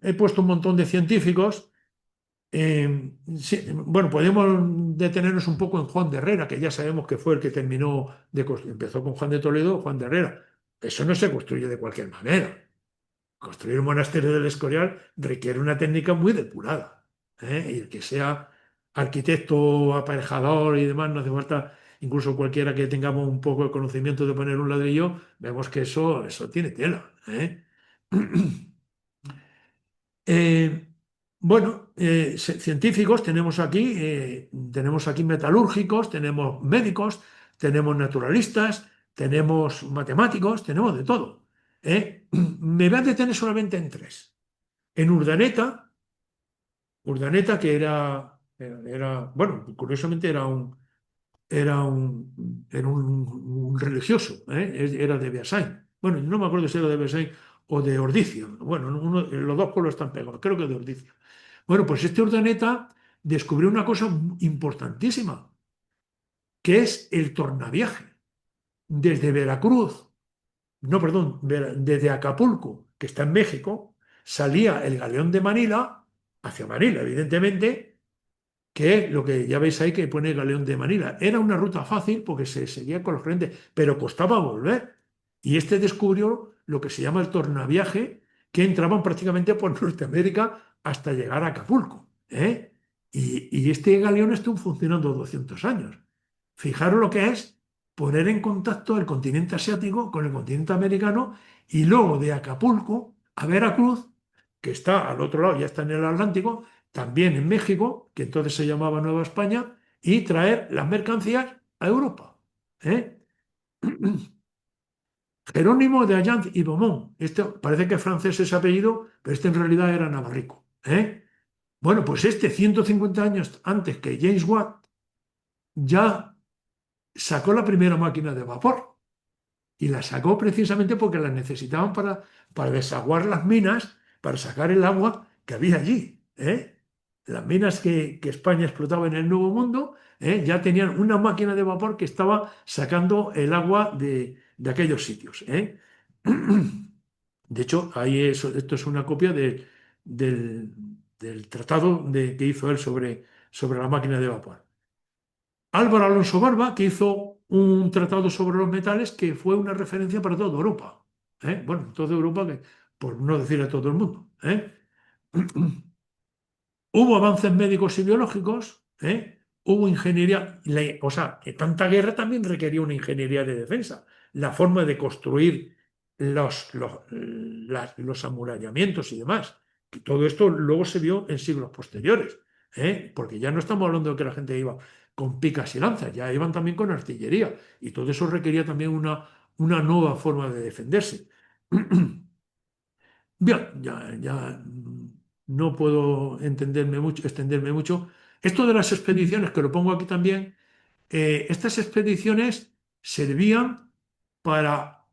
he puesto un montón de científicos. Sí, bueno, podemos detenernos un poco en Juan de Herrera, que ya sabemos que fue el que terminó empezó con Juan de Toledo, Juan de Herrera. Eso no se construye de cualquier manera. Construir un monasterio del Escorial requiere una técnica muy depurada, ¿eh? Y el que sea arquitecto, aparejador y demás, no hace falta, incluso cualquiera que tengamos un poco de conocimiento de poner un ladrillo, vemos que eso tiene tela, ¿eh? Eh, bueno, científicos tenemos aquí metalúrgicos, tenemos médicos, tenemos naturalistas, tenemos matemáticos, tenemos de todo, ¿eh? Me voy a detener solamente en tres. En Urdaneta que bueno, curiosamente era un religioso, ¿eh? Era de Beasain. Bueno, no me acuerdo si era de Beasain o de Ordizia. Bueno, los dos pueblos están pegados, creo que de Ordizia. Bueno, pues este Urdaneta descubrió una cosa importantísima, que es el tornaviaje. Desde Veracruz, no, perdón, desde Acapulco, que está en México, salía el galeón de Manila, hacia Manila, evidentemente, que es lo que ya veis ahí que pone Galeón de Manila. Era una ruta fácil porque se seguía con los corriente, pero costaba volver. Y este descubrió lo que se llama el tornaviaje, que entraban prácticamente por Norteamérica hasta llegar a Acapulco, ¿eh? Y este galeón estuvo funcionando 200 años. Fijaros lo que es poner en contacto el continente asiático con el continente americano y luego de Acapulco a Veracruz, que está al otro lado, ya está en el Atlántico, también en México, que entonces se llamaba Nueva España, y traer las mercancías a Europa, ¿eh? Jerónimo de Allanz y Beaumont. Este parece que es francés ese apellido, pero este en realidad era navarrico, ¿eh? Bueno, pues este 150 años antes que James Watt ya sacó la primera máquina de vapor. Y la sacó precisamente porque la necesitaban para desaguar las minas, para sacar el agua que había allí, ¿eh? Las minas que España explotaba en el Nuevo Mundo, ya tenían una máquina de vapor que estaba sacando el agua de aquellos sitios, ¿eh? De hecho, esto es una copia del tratado que hizo él sobre la máquina de vapor. Álvaro Alonso Barba, que hizo un tratado sobre los metales que fue una referencia para toda Europa, ¿eh? Bueno, toda Europa, por no decir a todo el mundo, ¿eh? Hubo avances médicos y biológicos, ¿eh? Hubo ingeniería, o sea, que tanta guerra también requería una ingeniería de defensa. La forma de construir los amurallamientos y demás. Que todo esto luego se vio en siglos posteriores, ¿eh? Porque ya no estamos hablando de que la gente iba con picas y lanzas, ya iban también con artillería. Y todo eso requería también una nueva forma de defenderse. Bien, ya no puedo extenderme mucho. Esto de las expediciones, que lo pongo aquí también, estas expediciones servían para,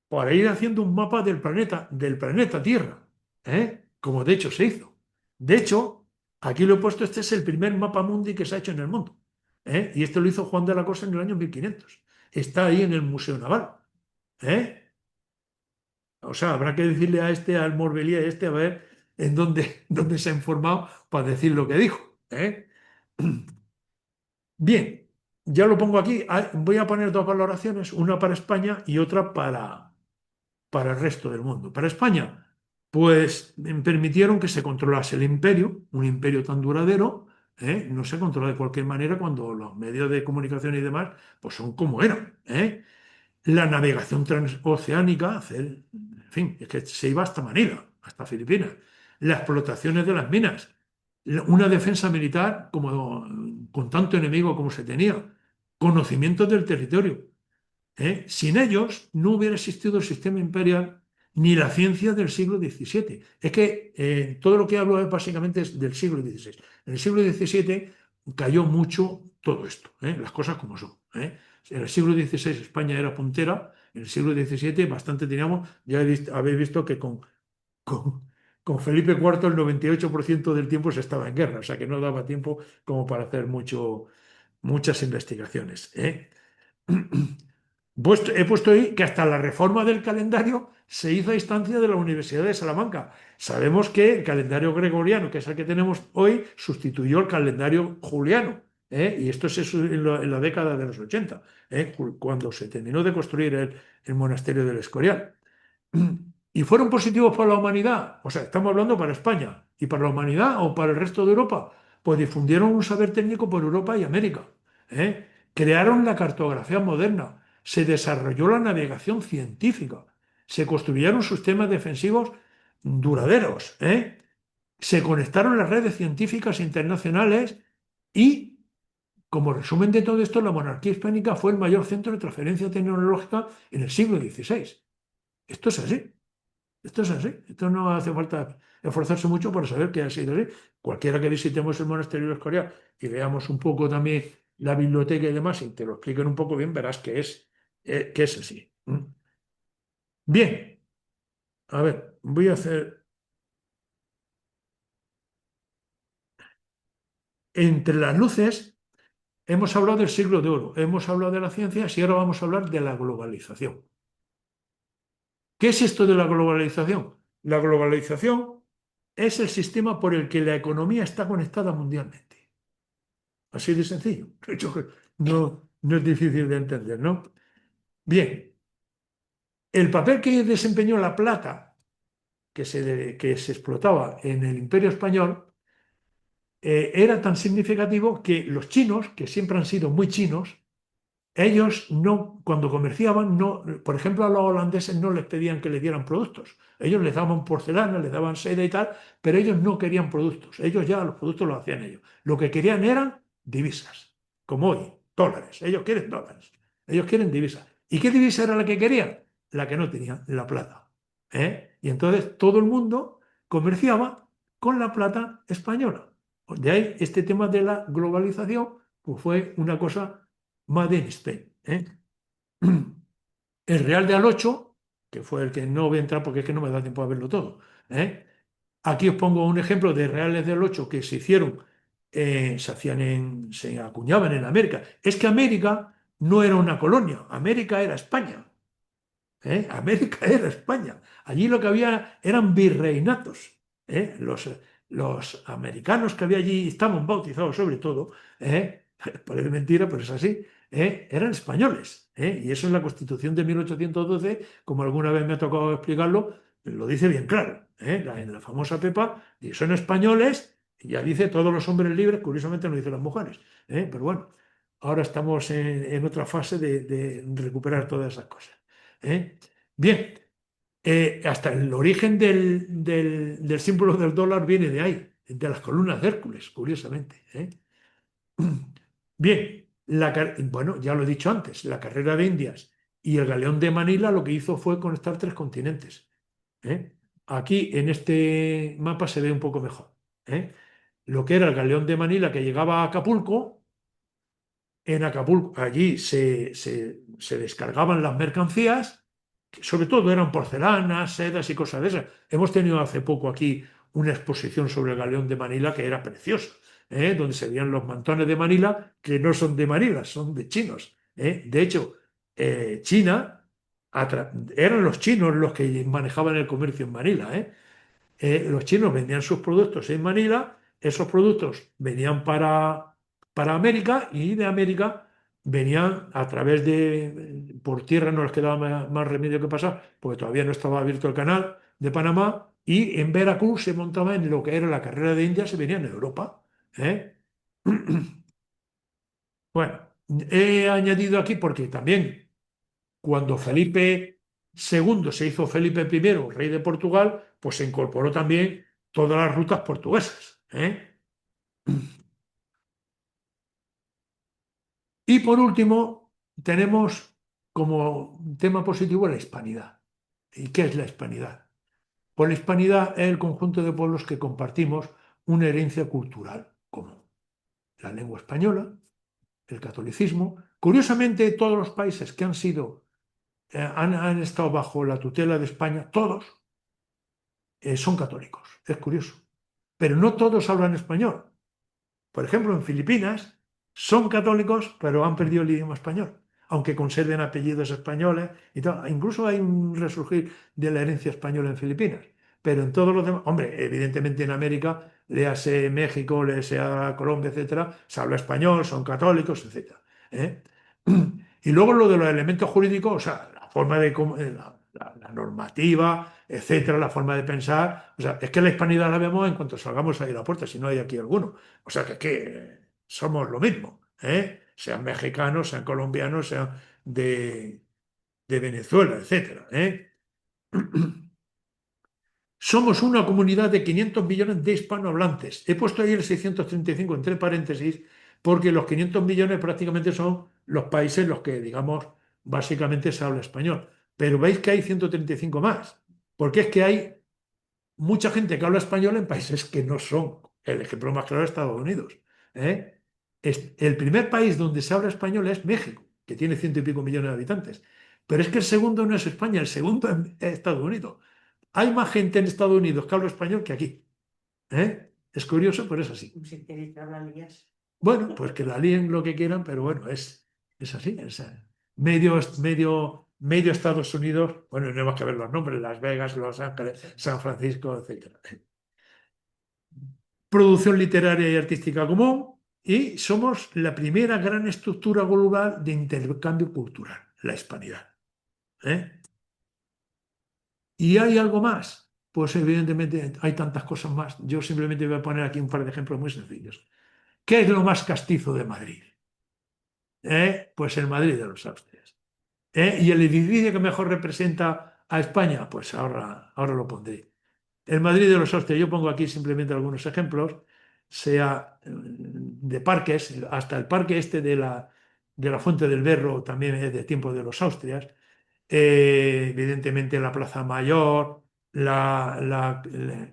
para ir haciendo un mapa del planeta Tierra, ¿eh? Como de hecho se hizo. De hecho, aquí lo he puesto, este es el primer mapa mundi que se ha hecho en el mundo, ¿eh? Y este lo hizo Juan de la Cosa en el año 1500. Está ahí en el Museo Naval, ¿eh? O sea, habrá que decirle al Morbilier a ver en dónde se ha informado para decir lo que dijo, ¿eh? Bien, ya lo pongo aquí. Voy a poner dos valoraciones, una para España y otra para el resto del mundo. Para España, pues permitieron que se controlase el imperio, un imperio tan duradero, ¿eh? No se controla de cualquier manera cuando los medios de comunicación y demás pues son como eran, ¿eh? La navegación transoceánica, en fin, es que se iba hasta Manila, hasta Filipinas. Las explotaciones de las minas, una defensa militar con tanto enemigo como se tenía, conocimiento del territorio. Sin ellos no hubiera existido el sistema imperial ni la ciencia del siglo XVII. Es que todo lo que hablo básicamente es del siglo XVI. En el siglo XVII cayó mucho todo esto, las cosas como son, ¿eh? En el siglo XVI España era puntera, en el siglo XVII bastante teníamos, ya habéis visto que con, con Felipe IV el 98% del tiempo se estaba en guerra, o sea que no daba tiempo como para hacer muchas investigaciones, ¿eh? He puesto ahí que hasta la reforma del calendario se hizo a instancia de la Universidad de Salamanca. Sabemos que el calendario gregoriano, que es el que tenemos hoy, sustituyó el calendario juliano. Y esto es en la década de los 80, cuando se terminó de construir el monasterio del Escorial. ¿Y fueron positivos para la humanidad? O sea, estamos hablando para España. ¿Y para la humanidad o para el resto de Europa? Pues difundieron un saber técnico por Europa y América. Crearon la cartografía moderna. Se desarrolló la navegación científica. Se construyeron sistemas defensivos duraderos. Se conectaron las redes científicas internacionales y, como resumen de todo esto, la monarquía hispánica fue el mayor centro de transferencia tecnológica en el siglo XVI. Esto es así. Esto es así. Esto no hace falta esforzarse mucho para saber que ha sido así. Cualquiera que visitemos el monasterio de Escorial y veamos un poco también la biblioteca y demás, y te lo expliquen un poco bien, verás que es así. Bien, a ver, voy a hacer. Entre las luces, hemos hablado del siglo de oro, hemos hablado de la ciencia y ahora vamos a hablar de la globalización. ¿Qué es esto de la globalización? La globalización es el sistema por el que la economía está conectada mundialmente. Así de sencillo. No es difícil de entender, ¿no? Bien, el papel que desempeñó la plata que se explotaba en el Imperio Español era tan significativo que los chinos, que siempre han sido muy chinos, ellos no, cuando comerciaban, no, por ejemplo, a los holandeses no les pedían que les dieran productos. Ellos les daban porcelana, les daban seda y tal, pero ellos no querían productos. Ellos ya los productos los hacían ellos. Lo que querían eran divisas, como hoy, dólares. Ellos quieren dólares. Ellos quieren divisas. ¿Y qué divisa era la que querían? La que no tenían, la plata. Y entonces todo el mundo comerciaba con la plata española. De ahí este tema de la globalización, pues fue una cosa Made in Spain. El Real de Alocho, que fue el que no voy a entrar porque es que no me da tiempo a verlo todo. Aquí os pongo un ejemplo de reales del 8 que se hicieron, se acuñaban en América. Es que América no era una colonia, América era España. América era España. Allí lo que había eran virreinatos. Los americanos que había allí estaban bautizados sobre todo, parece mentira, pero es así, eran españoles. Y eso es la Constitución de 1812, como alguna vez me ha tocado explicarlo, lo dice bien claro. En la famosa Pepa, y son españoles, y ya dice todos los hombres libres, curiosamente no dice las mujeres. Pero bueno, ahora estamos en otra fase de recuperar todas esas cosas. Bien, hasta el origen del símbolo del dólar viene de ahí, de las columnas de Hércules, curiosamente. Bien, bueno, ya lo he dicho antes, la carrera de Indias y el galeón de Manila lo que hizo fue conectar tres continentes. Aquí en este mapa se ve un poco mejor. Lo que era el galeón de Manila que llegaba a Acapulco. En Acapulco, allí se descargaban las mercancías, que sobre todo eran porcelanas, sedas y cosas de esas. Hemos tenido hace poco aquí una exposición sobre el galeón de Manila que era preciosa, donde se veían los mantones de Manila, que no son de Manila, son de chinos. De hecho, China, eran los chinos los que manejaban el comercio en Manila. Los chinos vendían sus productos en Manila, esos productos venían para América y de América venían a través por tierra no les quedaba más remedio que pasar, porque todavía no estaba abierto el canal de Panamá, y en Veracruz se montaba en lo que era la carrera de Indias, se venían a Europa. ¿eh? Bueno, he añadido aquí porque también cuando Felipe II se hizo Felipe I, rey de Portugal, pues se incorporó también todas las rutas portuguesas. Y por último, tenemos como tema positivo la hispanidad. ¿Y qué es la hispanidad? Pues la hispanidad es el conjunto de pueblos que compartimos una herencia cultural común. La lengua española, el catolicismo. Curiosamente, todos los países que han estado bajo la tutela de España, todos son católicos. Es curioso. Pero no todos hablan español. Por ejemplo, en Filipinas son católicos, pero han perdido el idioma español. aunque conserven apellidos españoles y tal. Incluso hay un resurgir de la herencia española en Filipinas. Pero en todos los demás, hombre, evidentemente en América, léase México, léase a Colombia, etcétera, se habla español, son católicos, etcétera. ¿Eh? Y luego lo de los elementos jurídicos, o sea, la forma de la normativa, etcétera, la forma de pensar. O sea, es que la hispanidad la vemos en cuanto salgamos ahí a la puerta, si no hay aquí alguno. O sea, que somos lo mismo, ¿eh? Sean mexicanos, sean colombianos, sean de Venezuela, etcétera, ¿eh? Somos una comunidad de 500 millones de hispanohablantes. He puesto ahí el 635 entre paréntesis porque los 500 millones prácticamente son los países en los que, digamos, básicamente se habla español. Pero veis que hay 135 más, porque es que hay mucha gente que habla español en países que no son. El ejemplo más claro es Estados Unidos, ¿eh? El primer país donde se habla español es México, que tiene ciento y pico millones de habitantes. Pero es que el segundo no es España, el segundo es Estados Unidos. Hay más gente en Estados Unidos que habla español que aquí, ¿eh? Es curioso, pero es así. Bueno, pues que la líen lo que quieran, pero bueno, es así. Medio Estados Unidos, bueno, no tenemos que ver los nombres, Las Vegas, Los Ángeles, San Francisco, etcétera. Producción literaria y artística común y somos la primera gran estructura global de intercambio cultural, la hispanidad, ¿eh? ¿Y hay algo más? Pues evidentemente hay tantas cosas más. Yo simplemente voy a poner aquí un par de ejemplos muy sencillos. ¿Qué es lo más castizo de Madrid? Pues el Madrid de los Austrias. ¿Y el edificio que mejor representa a España? Pues ahora lo pondré. El Madrid de los Austrias, yo pongo aquí simplemente algunos ejemplos, sea de parques, hasta el parque este de la Fuente del Berro también es de tiempo de los Austrias. Evidentemente la Plaza Mayor, donde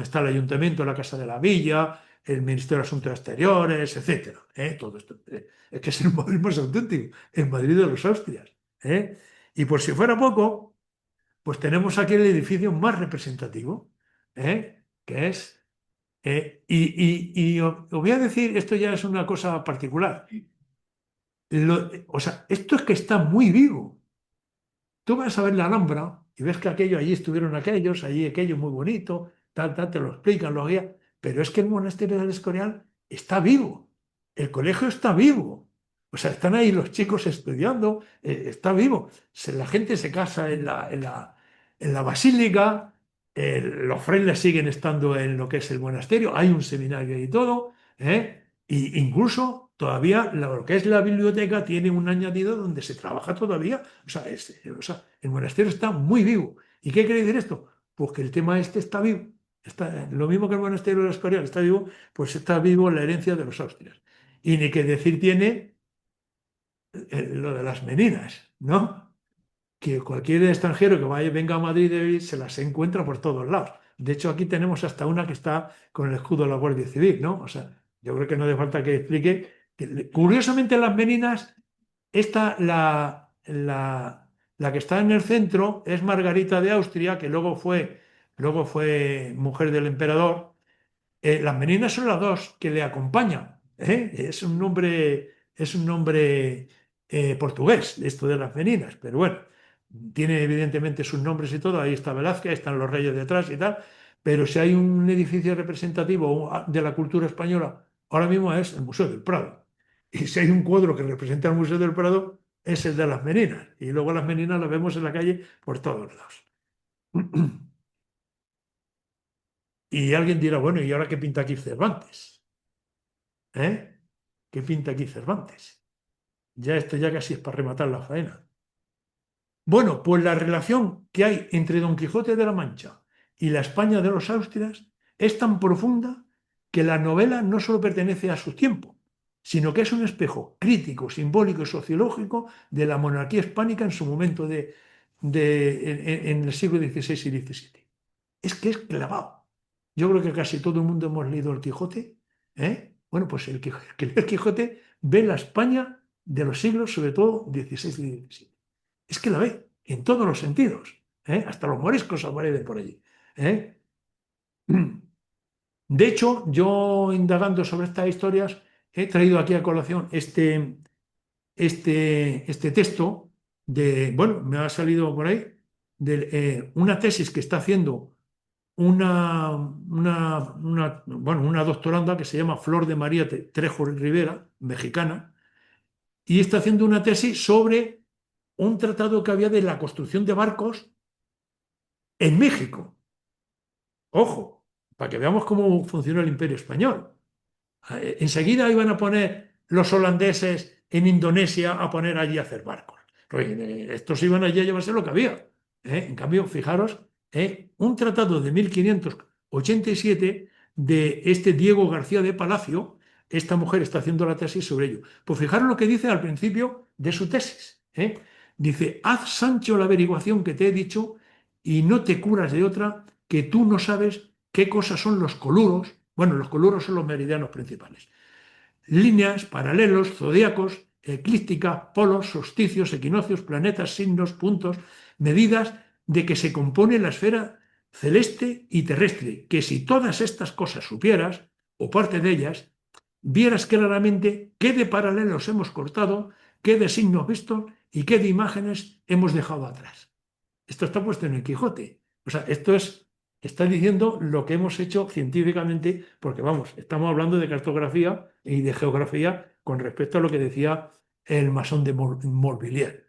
está el Ayuntamiento, la Casa de la Villa, el Ministerio de Asuntos Exteriores, etcétera. Todo esto. Es que es el Madrid más auténtico, el Madrid de los Austrias. Y por si fuera poco, pues tenemos aquí el edificio más representativo, que es... y os voy a decir, esto ya es una cosa particular. O sea, esto es que está muy vivo. Tú vas a ver la Alhambra y ves que aquello, allí estuvieron aquellos, allí aquello muy bonito, tal, te lo explican, lo guían, pero es que el monasterio del Escorial está vivo, el colegio está vivo, o sea, están ahí los chicos estudiando, está vivo. La gente se casa en la basílica, los frailes siguen estando en lo que es el monasterio, hay un seminario y todo, y incluso todavía lo que es la biblioteca tiene un añadido donde se trabaja todavía. O sea, el monasterio está muy vivo. ¿Y qué quiere decir esto? Pues que el tema este está vivo. Lo mismo que el monasterio de la Escorial está vivo, pues está vivo la herencia de los Austrias. Y ni que decir tiene lo de las meninas, ¿no? Que cualquier extranjero que venga a Madrid se las encuentra por todos lados. De hecho, aquí tenemos hasta una que está con el escudo de la Guardia Civil, ¿no? O sea, yo creo que no hace falta que explique que, curiosamente, las meninas, esta, la que está en el centro es Margarita de Austria, que luego fue mujer del emperador. Las meninas son las dos que le acompañan, ¿eh? Es un nombre portugués, esto de las meninas, pero bueno, tiene evidentemente sus nombres y todo. Ahí está Velázquez, están los reyes detrás y tal. Pero si hay un edificio representativo de la cultura española, ahora mismo es el Museo del Prado. Y si hay un cuadro que representa el Museo del Prado, es el de las meninas. Y luego las meninas las vemos en la calle por todos lados. Y alguien dirá, bueno, ¿y ahora qué pinta aquí Cervantes? ¿Qué pinta aquí Cervantes? Ya esto ya casi es para rematar la faena. Bueno, pues la relación que hay entre Don Quijote de la Mancha y la España de los Austrias es tan profunda que la novela no solo pertenece a su tiempo, sino que es un espejo crítico, simbólico y sociológico de la monarquía hispánica en su momento en el siglo XVI y XVII. Es que es clavado. Yo creo que casi todo el mundo hemos leído el Quijote. Bueno, pues el que lee el Quijote ve la España de los siglos, sobre todo XVI y XVII. Es que la ve en todos los sentidos. Hasta los moriscos aparecen por allí. ¿eh? De hecho, yo indagando sobre estas historias, he traído aquí a colación este texto de, bueno, me ha salido por ahí, de una tesis que está haciendo una doctoranda que se llama Flor de María Trejo Rivera, mexicana, y está haciendo una tesis sobre un tratado que había de la construcción de barcos en México. Ojo, para que veamos cómo funcionó el Imperio Español. Enseguida iban a poner los holandeses en Indonesia a poner allí a hacer barcos. Estos iban allí a llevarse lo que había. En cambio, fijaros, un tratado de 1587 de este Diego García de Palacio, esta mujer está haciendo la tesis sobre ello. Pues fijaros lo que dice al principio de su tesis. Dice, haz, Sancho, la averiguación que te he dicho y no te curas de otra, que tú no sabes qué cosas son los coluros. Bueno, los coluros son los meridianos principales. Líneas, paralelos, zodíacos, eclíptica, polos, solsticios, equinoccios, planetas, signos, puntos, medidas de que se compone la esfera celeste y terrestre, que si todas estas cosas supieras, o parte de ellas, vieras claramente qué de paralelos hemos cortado, qué de signos vistos y qué de imágenes hemos dejado atrás. Esto está puesto en el Quijote. O sea, está diciendo lo que hemos hecho científicamente, porque vamos, estamos hablando de cartografía y de geografía con respecto a lo que decía el masón de Morvilliers.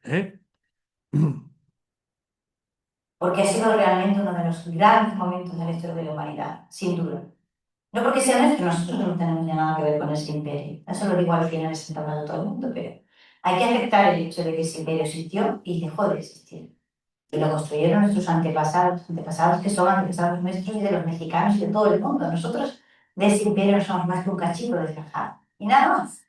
Porque ha sido realmente uno de los grandes momentos de la historia de la humanidad, sin duda. No porque sea nuestro, nosotros no tenemos ya nada que ver con ese imperio. Eso lo digo al final, está hablando todo el mundo, pero hay que aceptar el hecho de que ese imperio existió y dejó de existir. Y lo construyeron nuestros antepasados, antepasados que son antepasados nuestros y de los mexicanos y de todo el mundo. Nosotros de ese imperio no somos más que un cachito desgajado. Y nada más.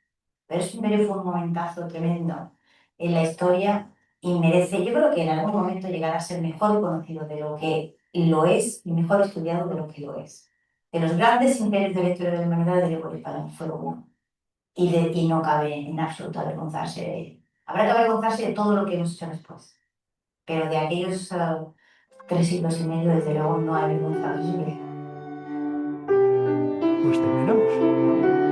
Pero ese imperio fue un momentazo tremendo en la historia y merece, yo creo que en algún momento llegará a ser mejor conocido de lo que lo es y mejor estudiado de lo que lo es. De los grandes imperios de la historia de la humanidad, de Leopoldo Hispano fue uno. Y no cabe en absoluto avergonzarse de él. Habrá que avergonzarse de todo lo que hemos hecho después. Pero de aquellos 3 siglos y medio, desde luego, no hay avergonzarse. Pues terminamos.